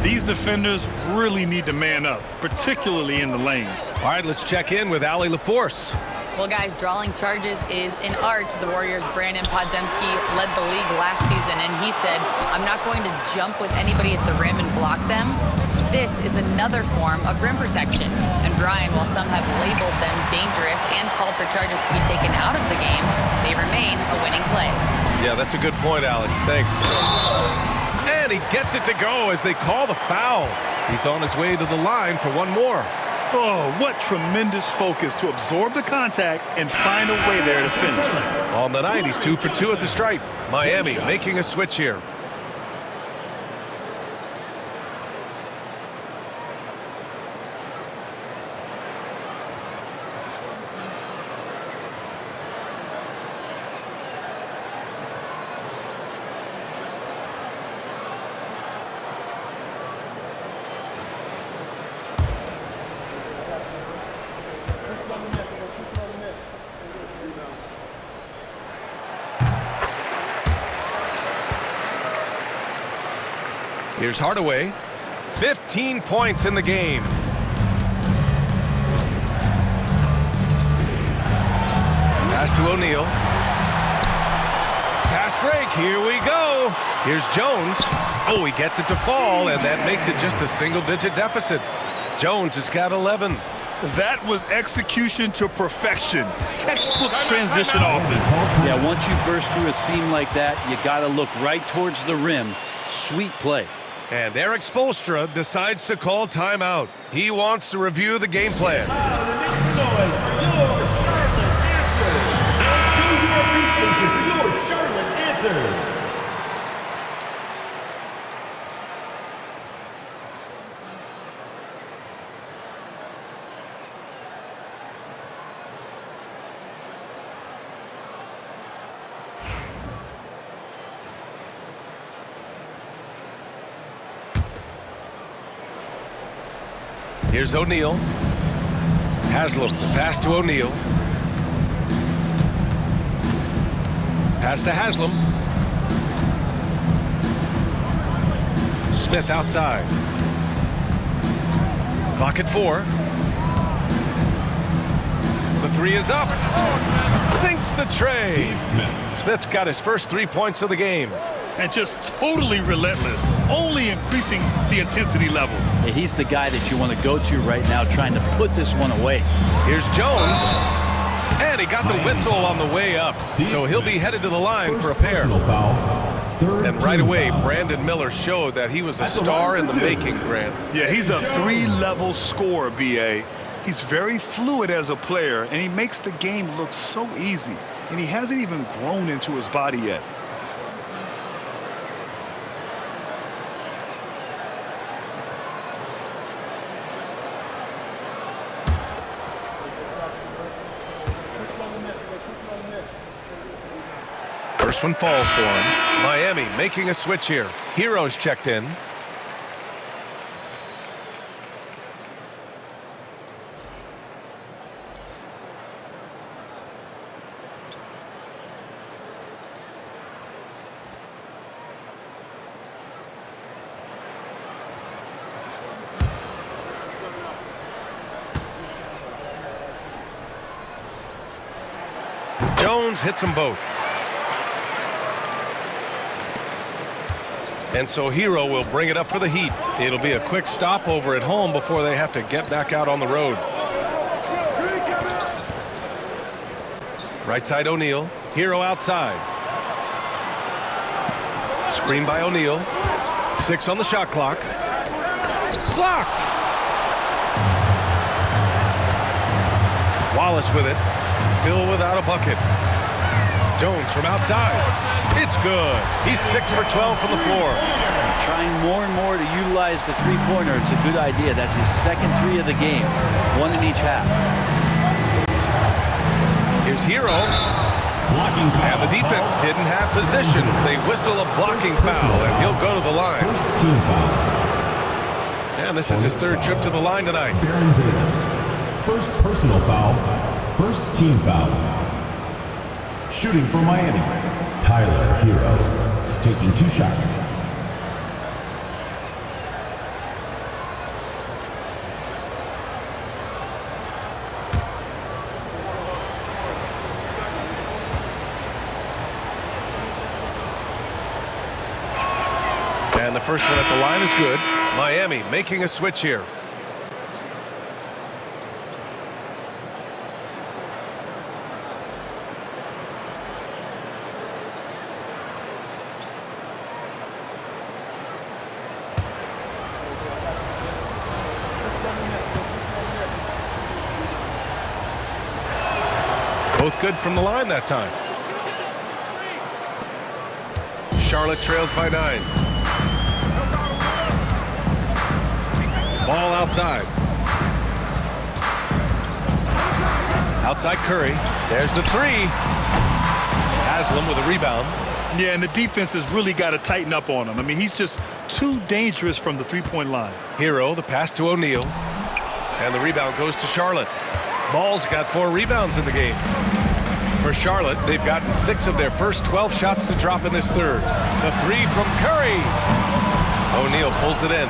These defenders really need to man up, particularly in the lane. All right, let's check in with Allie LaForce. Well, guys, drawing charges is an art. The Warriors' Brandon Podziemski led the league last season, and he said, I'm not going to jump with anybody at the rim and block them. This is another form of rim protection. And Brian, while some have labeled them dangerous and called for charges to be taken out of the game, they remain a winning play. Yeah, that's a good point, Allie. Thanks. And he gets it to go as they call the foul. He's on his way to the line for one more. Oh, what tremendous focus to absorb the contact and find a way there to finish. On the night, he's 2 for 2 at the stripe. Miami making a switch here. Here's Hardaway. 15 points in the game. Pass to O'Neal. Fast break. Here we go. Here's Jones. Oh, he gets it to fall, and that makes it just a single-digit deficit. Jones has got 11. That was execution to perfection. Textbook transition offense. Yeah, once you burst through a seam like that, you got to look right towards the rim. Sweet play. And Eric Spoelstra decides to call timeout. He wants to review the game plan. The next noise for your Charlotte answers. Show your appreciation for your Charlotte answers. Here's O'Neal. Haslam, the pass to O'Neal. Pass to Haslam. Smith outside. Clock at 4. The 3 is up. Sinks the tray. Smith's got his first 3 points of the game. And just totally relentless, only increasing the intensity level. Yeah, he's the guy that you want to go to right now trying to put this one away. Here's Jones. And he got the whistle on the way up, so he'll be headed to the line for a pair. And right away, Brandon Miller showed that he was a star in the making, Grant. Yeah, he's a 3-level scorer, B.A. He's very fluid as a player, and he makes the game look so easy. And he hasn't even grown into his body yet. First one falls for him. Miami making a switch here. Hero's checked in. Jones hits them both. And so Hero will bring it up for the Heat. It'll be a quick stopover at home before they have to get back out on the road. Right side O'Neal. Hero outside. Screen by O'Neal. 6 on the shot clock. Blocked. Wallace with it. Still without a bucket. Jones from outside. It's good. He's 6 for 12 from the floor. Trying more and more to utilize the three-pointer. It's a good idea. That's his second 3 of the game. 1 in each half. Here's Hero. And the defense didn't have position. They whistle a blocking foul, and he'll go to the line. And this is his 3rd trip to the line tonight. Baron Davis. First personal foul. First team foul. Shooting for Miami, Tyler Hero, taking 2 shots. And the first one at the line is good. Miami making a switch here. Both good from the line that time. Charlotte trails by 9. Ball outside. Outside Curry. There's the 3. Haslam with a rebound. Yeah, and the defense has really got to tighten up on him. I mean, he's just too dangerous from the three-point line. Hero, the pass to O'Neal. And the rebound goes to Charlotte. Ball's got 4 rebounds in the game. For Charlotte, they've gotten 6 of their first 12 shots to drop in this 3rd. The 3 from Curry. O'Neal pulls it in.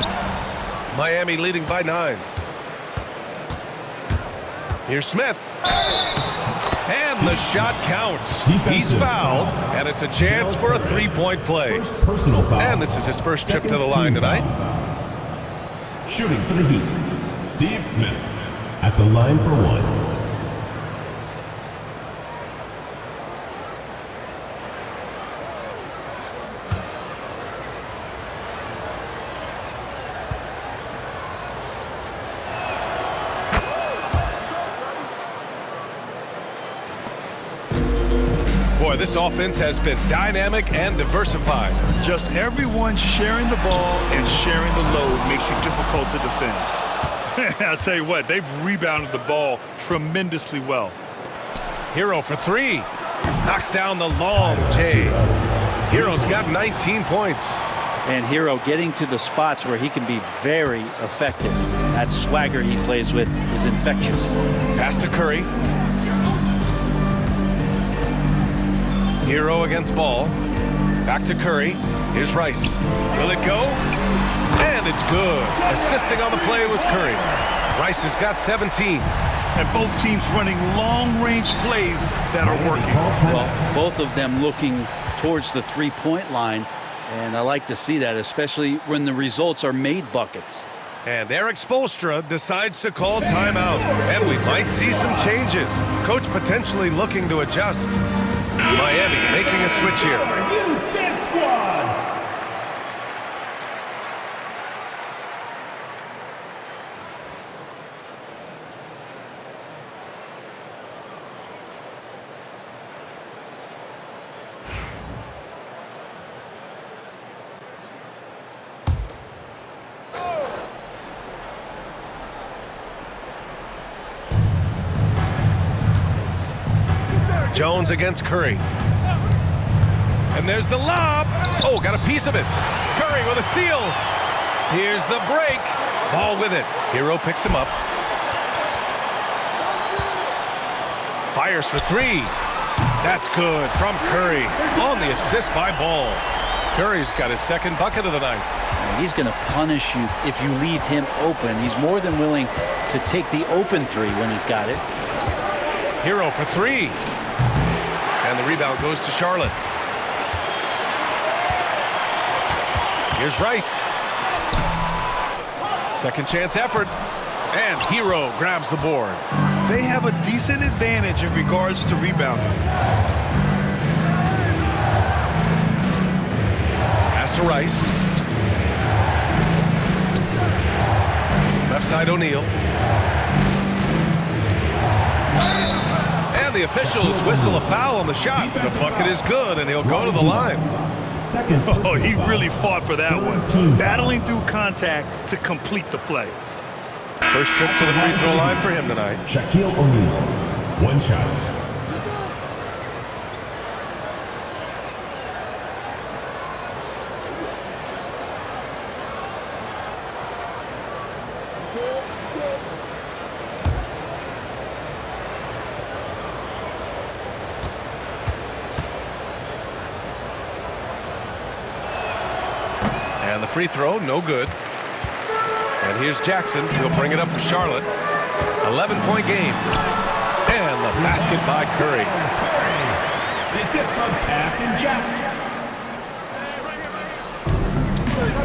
Miami leading by 9. Here's Smith. And the shot counts. He's fouled, and it's a chance for a 3-point play. Personal foul. And this is his first trip to the line tonight. Shooting for the Heat, Steve Smith, at the line for 1. Boy, this offense has been dynamic and diversified. Just everyone sharing the ball and sharing the load makes you difficult to defend. I'll tell you what, they've rebounded the ball tremendously well. Hero for 3. Knocks down the long J. Hero's got 19 points. And Hero getting to the spots where he can be very effective. That swagger he plays with is infectious. Pass to Curry. Hero against Ball. Back to Curry. Here's Rice. Will it go? And it's good. Assisting on the play was Curry. Rice has got 17. And both teams running long-range plays that are working. Well, both of them looking towards the three-point line. And I like to see that, especially when the results are made buckets. And Eric Spoelstra decides to call timeout. And we might see some changes. Coach potentially looking to adjust. Miami making a switch here. Youth Dance Squad. Jones against Curry. And there's the lob. Oh, got a piece of it. Curry with a steal. Here's the break. Ball with it. Hero picks him up. Fires for three. That's good from Curry on the assist by Ball. Curry's got his second bucket of the night. He's going to punish you if you leave him open. He's more than willing to take the open three when he's got it. Hero for three. And the rebound goes to Charlotte. Here's Rice. Second chance effort. And Hero grabs the board. They have a decent advantage in regards to rebounding. Pass to Rice. Left side O'Neal. And the officials whistle a foul on the shot. The bucket is good, and he'll go to the line. Oh, he really fought for that one. Battling through contact to complete the play. First trip to the free throw line for him tonight. Shaquille O'Neal, one shot. And the free throw, no good. And here's Jackson. He'll bring it up for Charlotte. 11-point game. And the basket by Curry. This is from Captain Jack.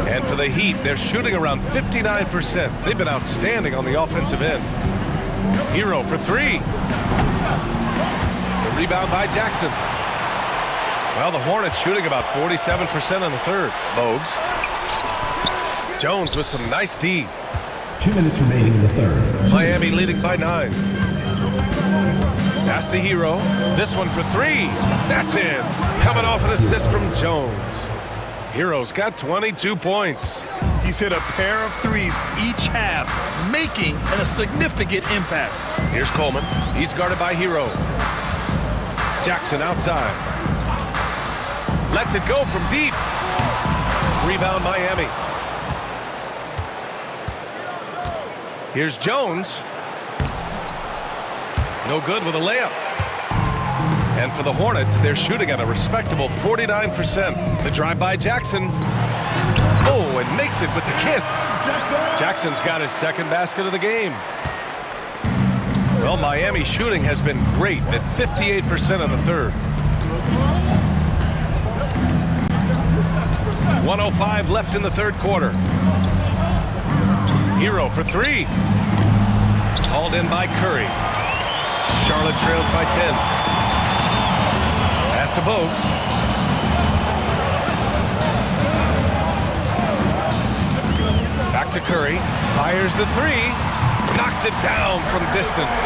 And for the Heat, they're shooting around 59%. They've been outstanding on the offensive end. Hero for three. The rebound by Jackson. Well, the Hornets shooting about 47% in the third. Bogues. Jones with some nice D. 2 minutes remaining in the third. Miami leading by 9. Pass to Hero. This one for three. That's in. Coming off an assist from Jones. Hero's got 22 points. He's hit a pair of threes each half, making a significant impact. Here's Coleman. He's guarded by Hero. Jackson outside. Lets it go from deep. Rebound Miami. Here's Jones. No good with a layup. And for the Hornets, they're shooting at a respectable 49%. The drive by Jackson. Oh, and makes it with the kiss. Jackson's got his second basket of the game. Well, Miami's shooting has been great at 58% in the third. 1:05 left in the third quarter. Hero for three. Hauled in by Curry. Charlotte trails by 10. Pass to Bogues. Back to Curry. Fires the three. Knocks it down from distance.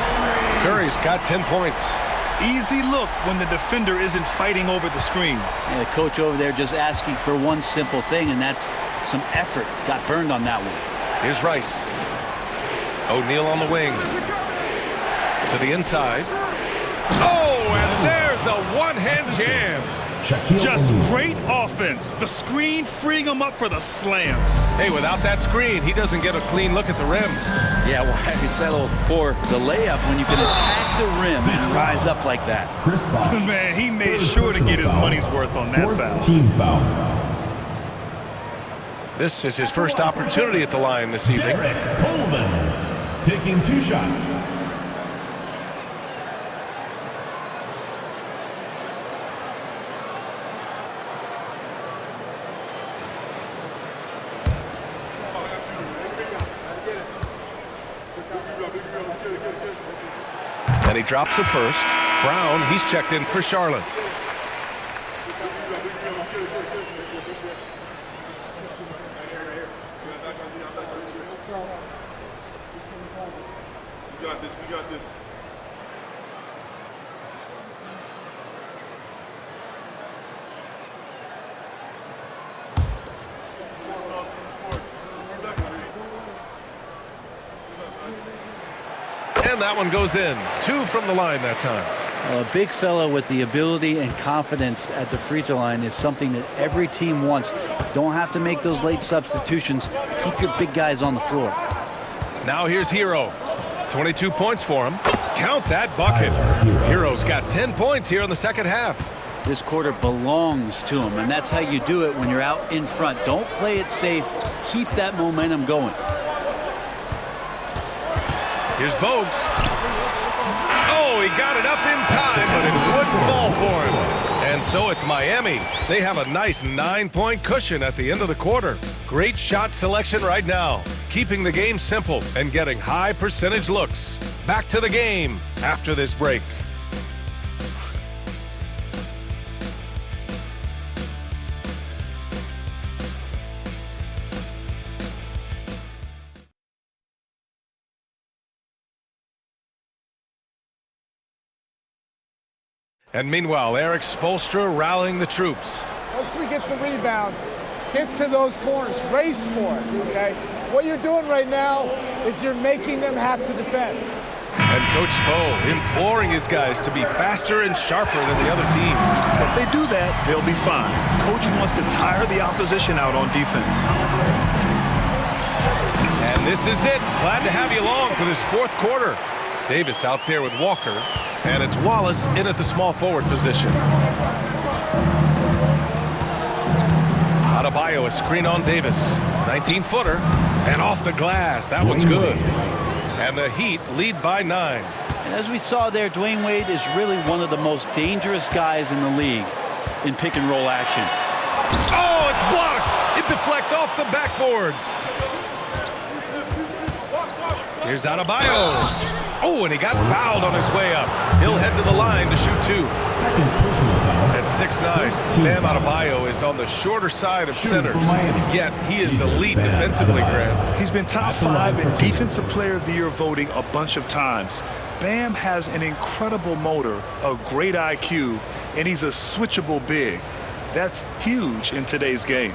Curry's got 10 points. Easy look when the defender isn't fighting over the screen. And the coach over there just asking for one simple thing, and that's some effort. Got burned on that one. Here's Rice. O'Neal on the wing. To the inside. Oh, and there's a one-hand jam. Just great offense. The screen freeing him up for the slam. Hey, without that screen, he doesn't get a clean look at the rim. Yeah, well, I settle for the layup when you can attack the rim and rise up like that. Chris Bosh. Man, he made sure to get his money's worth on that foul. Team foul. This is his first opportunity at the line this evening. Derek Coleman taking 2 shots. And he drops it first. Brown, he's checked in for Charlotte. We got this. We got this. And that one goes in. 2 from the line that time. Well, a big fella with the ability and confidence at the free throw line is something that every team wants. Don't have to make those late substitutions. Keep your big guys on the floor. Now here's Hero. 22 points for him. Count that bucket. Hero's got 10 points here in the second half. This quarter belongs to him, and that's how you do it when you're out in front. Don't play it safe. Keep that momentum going. Here's Bogues. Oh, he got it up in time, but it wouldn't fall for him. And so it's Miami. They have a nice 9-point cushion at the end of the quarter. Great shot selection right now, keeping the game simple and getting high percentage looks. Back to the game after this break. And meanwhile, Eric Spoelstra rallying the troops. Once we get the rebound, get to those corners, race for it, okay? What you're doing right now is you're making them have to defend. And Coach Spo imploring his guys to be faster and sharper than the other team. If they do that, they'll be fine. Coach wants to tire the opposition out on defense. And this is it. Glad to have you along for this fourth quarter. Davis out there with Walker. And it's Wallace in at the small forward position. Adebayo, a screen on Davis. 19-footer. And off the glass. That one's good. And the Heat lead by 9. And as we saw there, Dwayne Wade is really one of the most dangerous guys in the league in pick-and-roll action. Oh, it's blocked. It deflects off the backboard. Here's Adebayo. Oh, and he got fouled on his way up. He'll head to the line to shoot 2. At 6'9", Bam Adebayo is on the shorter side of centers, yet he is elite defensively, Grant. He's been top 5 in Defensive Player of the Year voting a bunch of times. Bam has an incredible motor, a great IQ, and he's a switchable big. That's huge in today's game.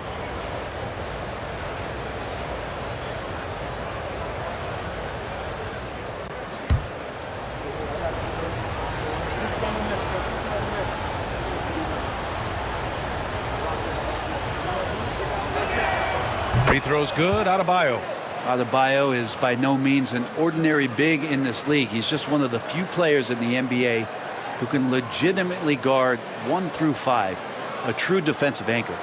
Free throw's good. Adebayo. Adebayo is by no means an ordinary big in this league. He's just one of the few players in the NBA who can legitimately guard 1 through 5, a true defensive anchor.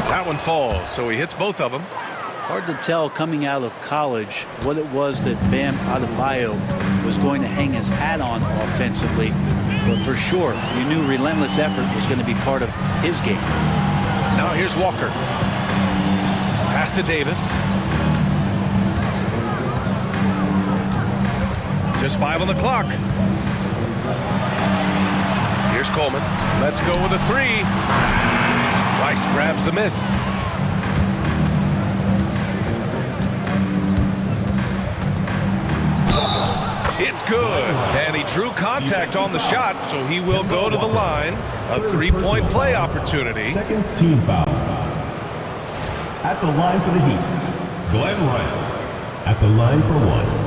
That one falls, so he hits both of them. Hard to tell coming out of college what it was that Bam Adebayo was going to hang his hat on offensively, but for sure you knew relentless effort was going to be part of his game. Now here's Walker. Pass to Davis. Just 5 on the clock. Here's Coleman. Let's go with a 3. Rice grabs the miss. It's good, and he drew contact on the shot, so he will go to the line. A 3-point play opportunity. Second team foul. At the line for the Heat, Glenn Rice. At the line for 1.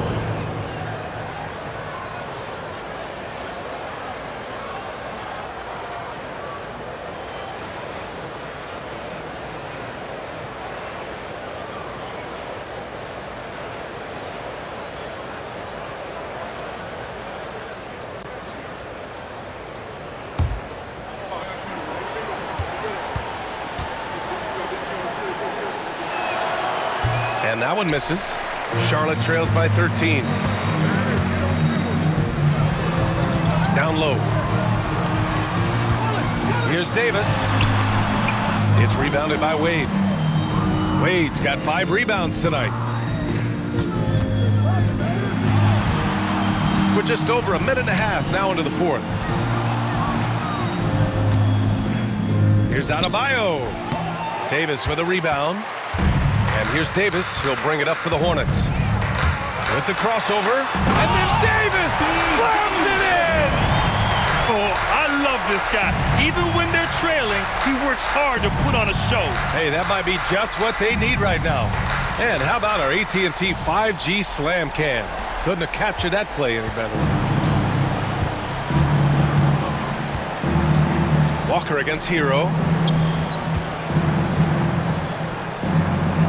And that one misses. Charlotte trails by 13. Down low. here's Davis. It's rebounded by Wade. Wade's got 5 rebounds tonight. We're just over a minute and a half now into the fourth. Here's Adebayo. Davis with a rebound. And here's Davis. He'll bring it up for the Hornets. With the crossover. And then Davis slams it in! Oh, I love this guy. Even when they're trailing, he works hard to put on a show. Hey, that might be just what they need right now. And how about our AT&T 5G Slam Cam? Couldn't have captured that play any better. Walker against Hero.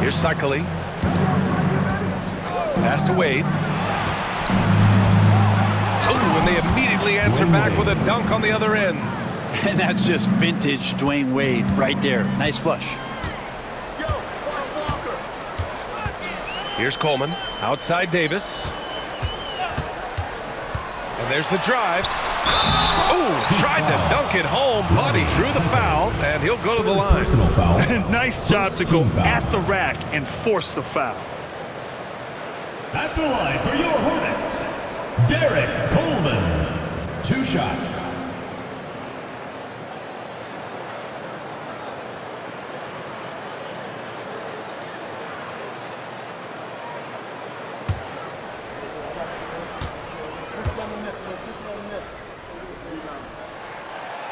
Here's Cycli. Pass to Wade. Oh, and they immediately answer back with a dunk on the other end. And that's just vintage Dwayne Wade right there. Nice flush. Here's Coleman. Outside Davis. And there's the drive. Oh, tried to dunk it home, but he drew the foul, and he'll go to the line. Nice job to go at the rack and force the foul. At the line for your Hornets, Derek Coleman. 2 shots.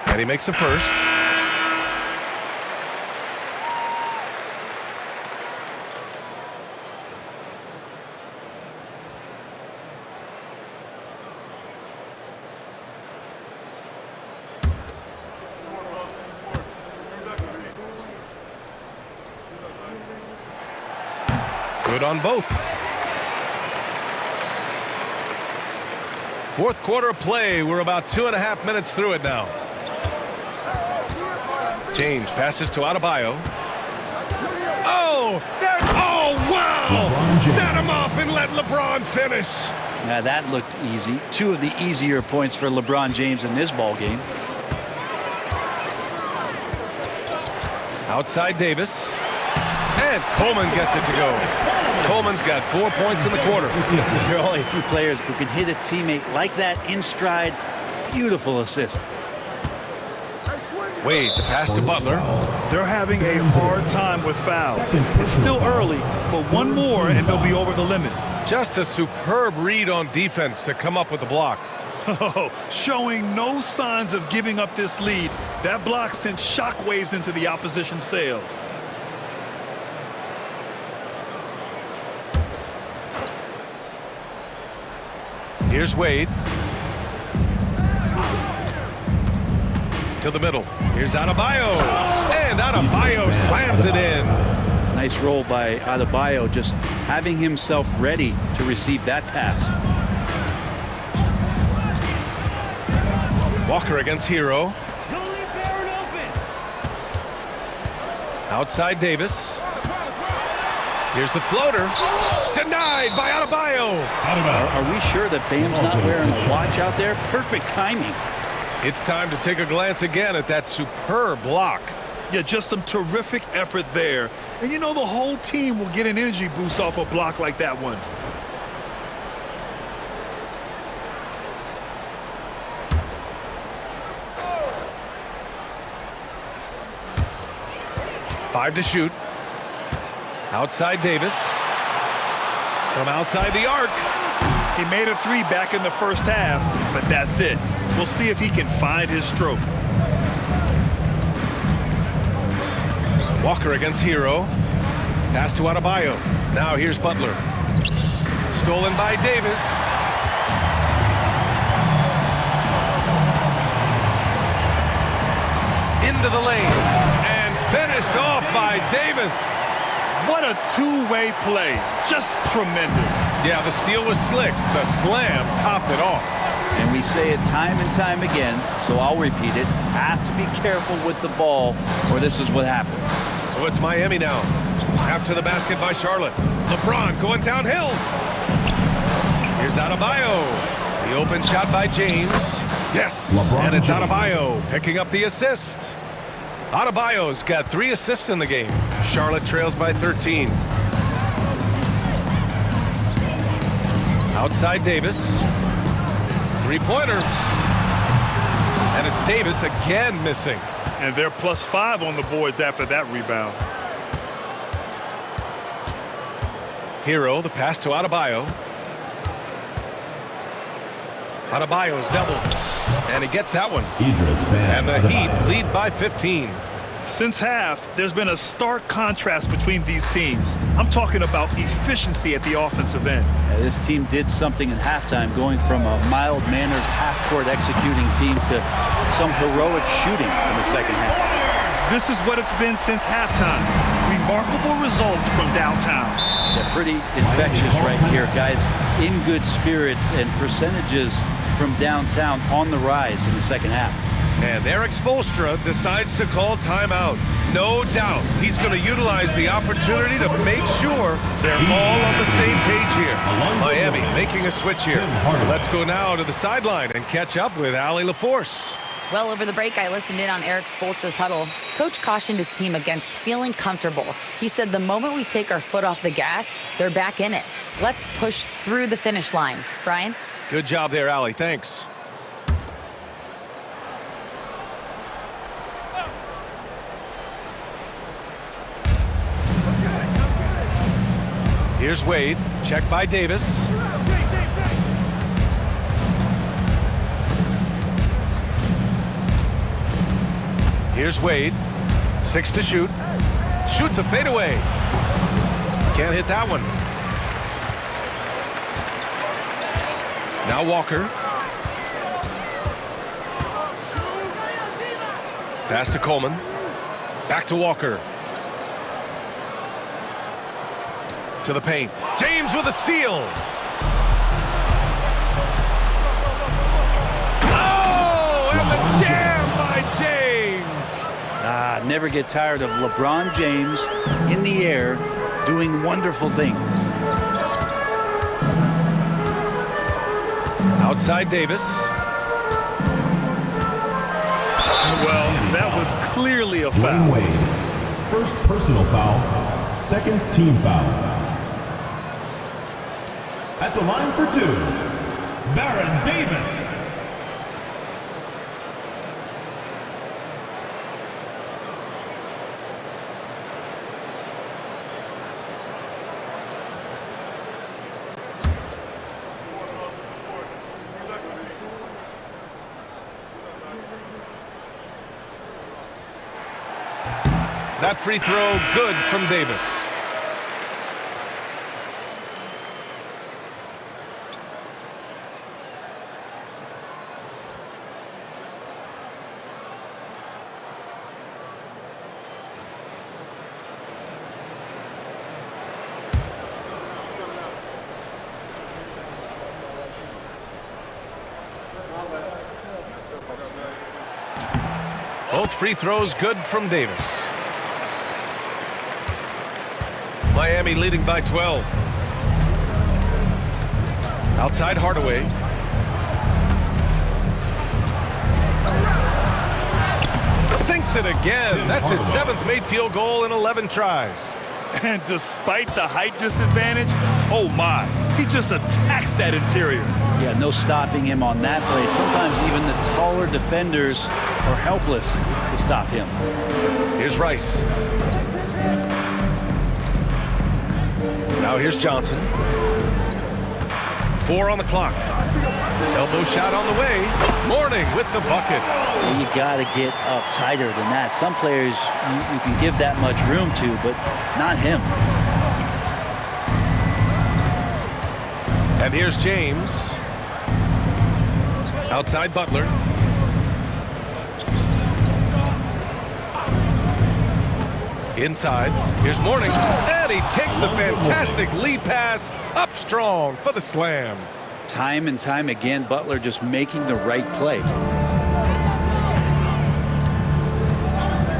And he makes a first. Good on both. Fourth quarter of play. We're about 2.5 minutes through it now. James passes to Adebayo. Oh, there! Oh, wow! Set him up and let LeBron finish. Now that looked easy. 2 of the easier points for LeBron James in this ball game. Outside Davis. And Coleman gets it to go. Coleman's got 4 points in the quarter. There are only a few players who can hit a teammate like that in stride. Beautiful assist. Wade, the pass to Butler. They're having a hard time with fouls. It's still early, but one more and they'll be over the limit. Just a superb read on defense to come up with the block. Oh, showing no signs of giving up this lead. That block sent shockwaves into the opposition sails. Here's Wade. To the middle. Here's Adebayo. And Adebayo slams it in. Nice roll by Adebayo, just having himself ready to receive that pass. Walker against Hero. Outside Davis. Here's the floater. Denied by Adebayo. Are we sure that Bam's not wearing a watch out there? Perfect timing. It's time to take a glance again at that superb block. Yeah, just some terrific effort there. And you know the whole team will get an energy boost off a block like that one. Five to shoot. Outside Davis. From outside the arc. He made a 3 back in the first half, but that's it. We'll see if he can find his stroke. Walker against Hero. Pass to Adebayo. Now here's Butler. Stolen by Davis. Into the lane. And finished off by Davis. What a two-way play. Just tremendous. Yeah, the steal was slick. The slam topped it off. And we say it time and time again, so I'll repeat it. Have to be careful with the ball, or this is what happens. So it's Miami now. After the basket by Charlotte. LeBron going downhill. Here's Adebayo. The open shot by James. Yes, and it's Adebayo picking up the assist. Adebayo's got 3 assists in the game. Charlotte trails by 13. Outside Davis. Three-pointer. And it's Davis again missing. And they're +5 on the boards after that rebound. Hero, the pass to Adebayo. Adebayo's doubled. And he gets that one. And the Heat lead by 15. Since half, there's been a stark contrast between these teams. I'm talking about efficiency at the offensive end. Yeah, this team did something in halftime, going from a mild-mannered half-court executing team to some heroic shooting in the second half. This is what it's been since halftime. Remarkable results from downtown. Yeah, pretty infectious right here, guys. In good spirits and percentages from downtown on the rise in the second half. And Eric Spoelstra decides to call timeout. No doubt he's going to utilize the opportunity to make sure they're all on the same page here. Miami making a switch here. Let's go now to the sideline and catch up with Allie LaForce. Well, over the break, I listened in on Eric Spoelstra's huddle. Coach cautioned his team against feeling comfortable. He said the moment we take our foot off the gas, they're back in it. Let's push through the finish line. Brian? Good job there, Allie. Thanks. Here's Wade. Check by Davis. Here's Wade. 6 to shoot. Shoots a fadeaway. Can't hit that one. Now Walker. Pass to Coleman. Back to Walker. To the paint. James with a steal. Oh, and the jam by James. Never get tired of LeBron James in the air doing wonderful things. Outside Davis. Well, that was clearly a foul. Wade. First personal foul. Second team foul. At the line for 2, Baron Davis. That free throw good from Davis. Both free throws good from Davis. Miami leading by 12. Outside Hardaway. Sinks it again. That's his 7th made field goal in 11 tries. And despite the height disadvantage, oh my, he just attacks that interior. Yeah, no stopping him on that play. Sometimes even the taller defenders are helpless to stop him. Here's Rice. Now here's Johnson. 4 on the clock. Elbow shot on the way. Mourning with the bucket. You got to get up tighter than that. Some players you can give that much room to, but not him. And here's James. Outside Butler. Inside. Here's Mourning. And he takes the fantastic lead pass up strong for the slam. Time and time again, Butler just making the right play.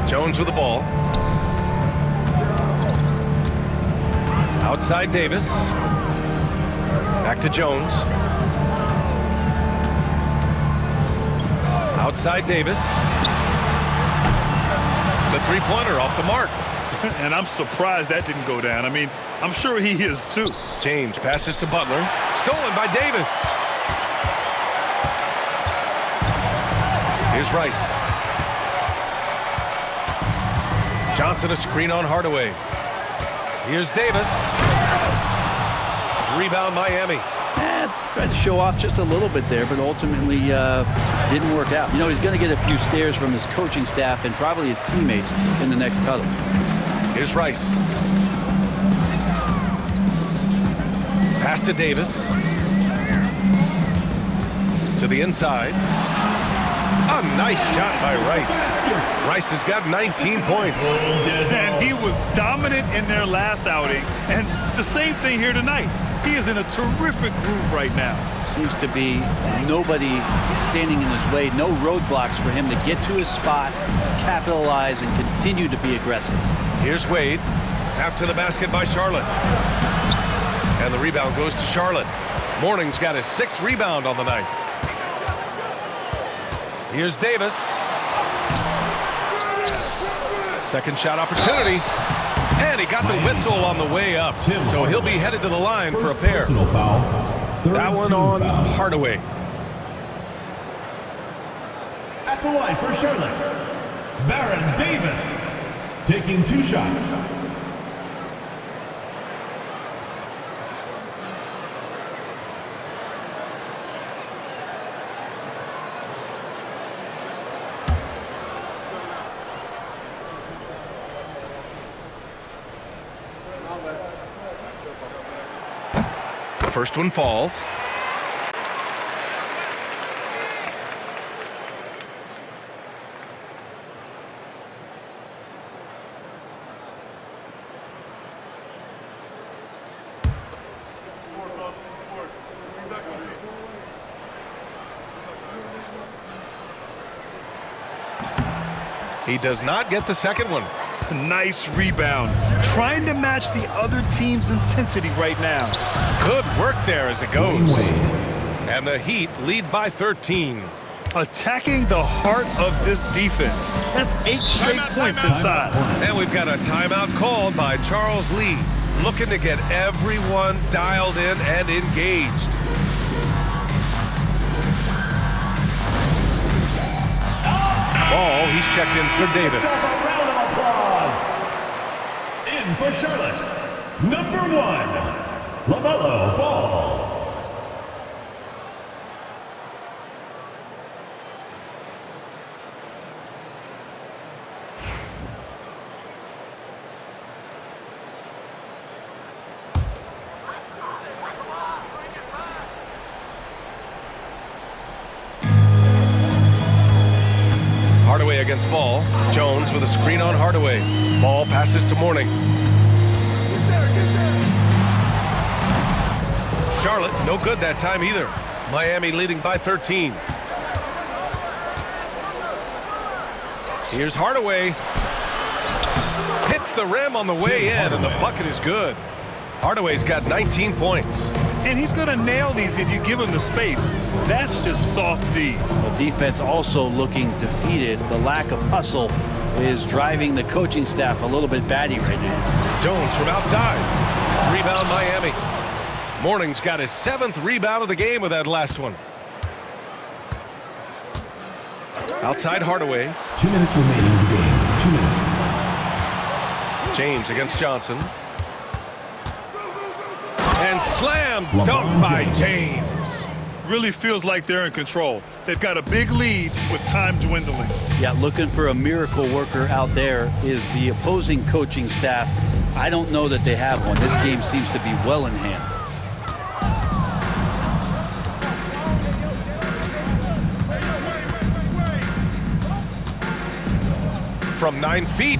Jones with the ball. Outside Davis. Back to Jones. Outside Davis. the three-pointer off the mark. And I'm surprised that didn't go down. I mean, I'm sure he is too. James passes to Butler. Stolen by Davis. Here's Rice. Johnson a screen on Hardaway. Here's Davis. Rebound Miami. Tried to show off just a little bit there, but ultimately didn't work out. You know, he's going to get a few stares from his coaching staff and probably his teammates in the next huddle. Here's Rice. Pass to Davis. To the inside. A nice shot by Rice. Rice has got 19 points. And he was dominant in their last outing. And the same thing here tonight. He is in a terrific groove right now. Seems to be nobody standing in his way. No roadblocks for him to get to his spot, capitalize, and continue to be aggressive. Here's Wade. After the basket by Charlotte. And the rebound goes to Charlotte. Mourning's got his 6th rebound on the night. Here's Davis. Second shot opportunity. And he got the whistle on the way up. So he'll be headed to the line for a pair. That one on Hardaway. At the line for Charlotte, Baron Davis, taking 2 shots. First one falls. He does not get the second one. Nice rebound. Trying to match the other team's intensity right now. Good work there as it goes. And the Heat lead by 13. Attacking the heart of this defense. That's 8 straight points inside. And we've got a timeout called by Charles Lee, looking to get everyone dialed in and engaged. Ball, he's checked in for Davis. A round of applause. In for Charlotte, number 1, LaMelo Ball. Hardaway against Ball. Jones with a screen on Hardaway. Ball passes to Mourning. Charlotte, no good that time either. Miami leading by 13. Here's Hardaway. Hits the rim on the way in, and the bucket is good. Hardaway's got 19 points. And he's going to nail these if you give him the space. That's just soft D. The defense also looking defeated. The lack of hustle is driving the coaching staff a little bit batty right now. Jones from outside. Rebound Miami. Mourning's got his 7th rebound of the game with that last one. Outside Hardaway. 2 minutes remaining in the game. 2 minutes. James against Johnson. And slam dunk by James. Really feels like they're in control. They've got a big lead with time dwindling. Yeah, looking for a miracle worker out there is the opposing coaching staff. I don't know that they have one. This game seems to be well in hand. From 9 feet.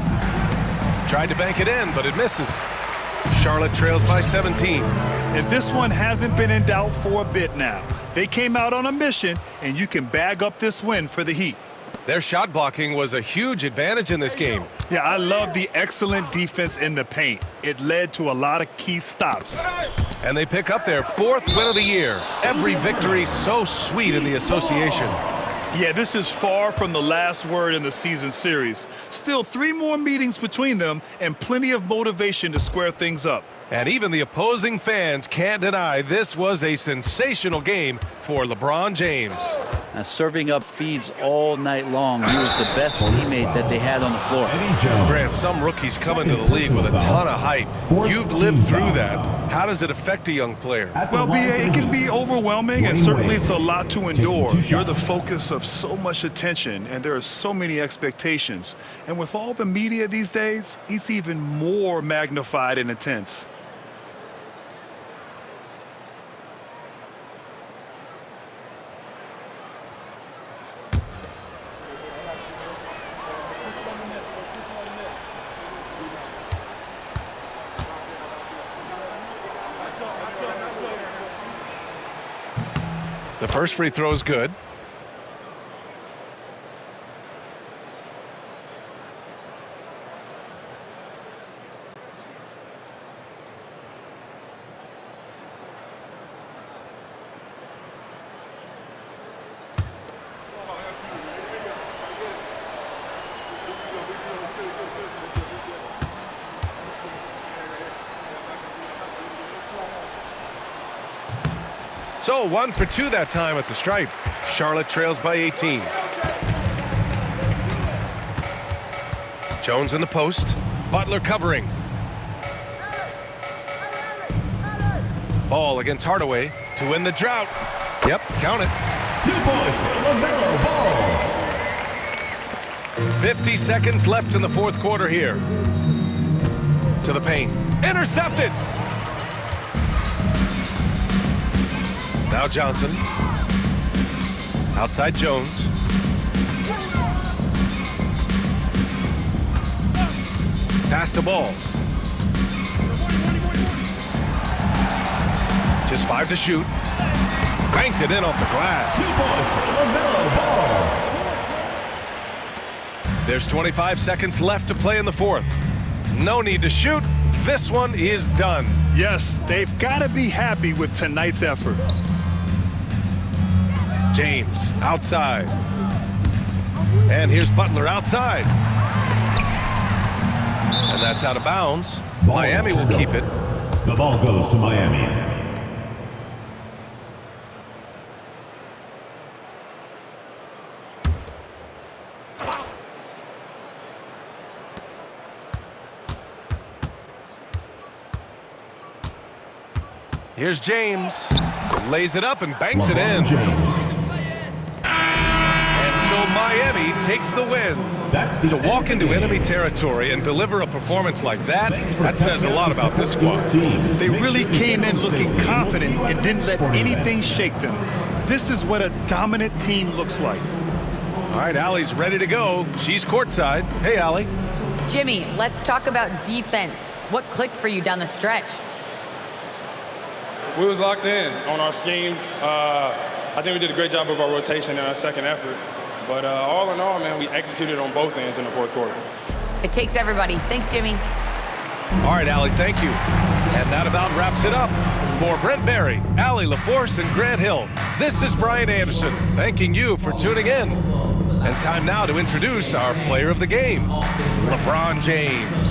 Tried to bank it in, but it misses. Charlotte trails by 17. And this one hasn't been in doubt for a bit now. They came out on a mission, and you can bag up this win for the Heat. Their shot blocking was a huge advantage in this game. Yeah, I love the excellent defense in the paint. It led to a lot of key stops. And they pick up their 4th win of the year. Every victory so sweet in the association. Yeah, this is far from the last word in the season series. Still 3 more meetings between them and plenty of motivation to square things up. And even the opposing fans can't deny this was a sensational game for LeBron James. Now, serving up feeds all night long. He was the best teammate that they had on the floor. Grant, some rookies come into the league with a ton of hype. You've lived through that. How does it affect a young player? Well, BA, it can be overwhelming, and certainly it's a lot to endure. You're the focus of so much attention, and there are so many expectations. And with all the media these days, it's even more magnified and intense. The first free throw is good. So 1 for 2 that time at the stripe. Charlotte trails by 18. Jones in the post. Butler covering. Ball against Hardaway to win the drought. Yep, count it. 2 points for LaMelo Ball. 50 seconds left in the fourth quarter here. To the paint. Intercepted. Now Johnson. Outside Jones. Pass the ball. Just 5 to shoot. Banked it in off the glass. 2 points for LaMelo Ball. There's 25 seconds left to play in the fourth. No need to shoot. This one is done. Yes, they've got to be happy with tonight's effort. James outside. And here's Butler outside. And that's out of bounds. Miami will keep it. The ball goes to Miami. Here's James. Lays it up and banks it in. James. And so Miami takes the win. To walk into enemy territory and deliver a performance like that, that says a lot about this squad. They really came in looking confident and didn't let anything shake them. This is what a dominant team looks like. All right, Allie's ready to go. She's courtside. Hey, Allie. Jimmy, let's talk about defense. What clicked for you down the stretch? We was locked in on our schemes. I think we did a great job of our rotation and our second effort. But all in all, man, we executed on both ends in the fourth quarter. It takes everybody. Thanks, Jimmy. All right, Allie, thank you. And that about wraps it up. For Brent Barry, Allie LaForce, and Grant Hill, this is Brian Anderson, thanking you for tuning in. And time now to introduce our player of the game, LeBron James.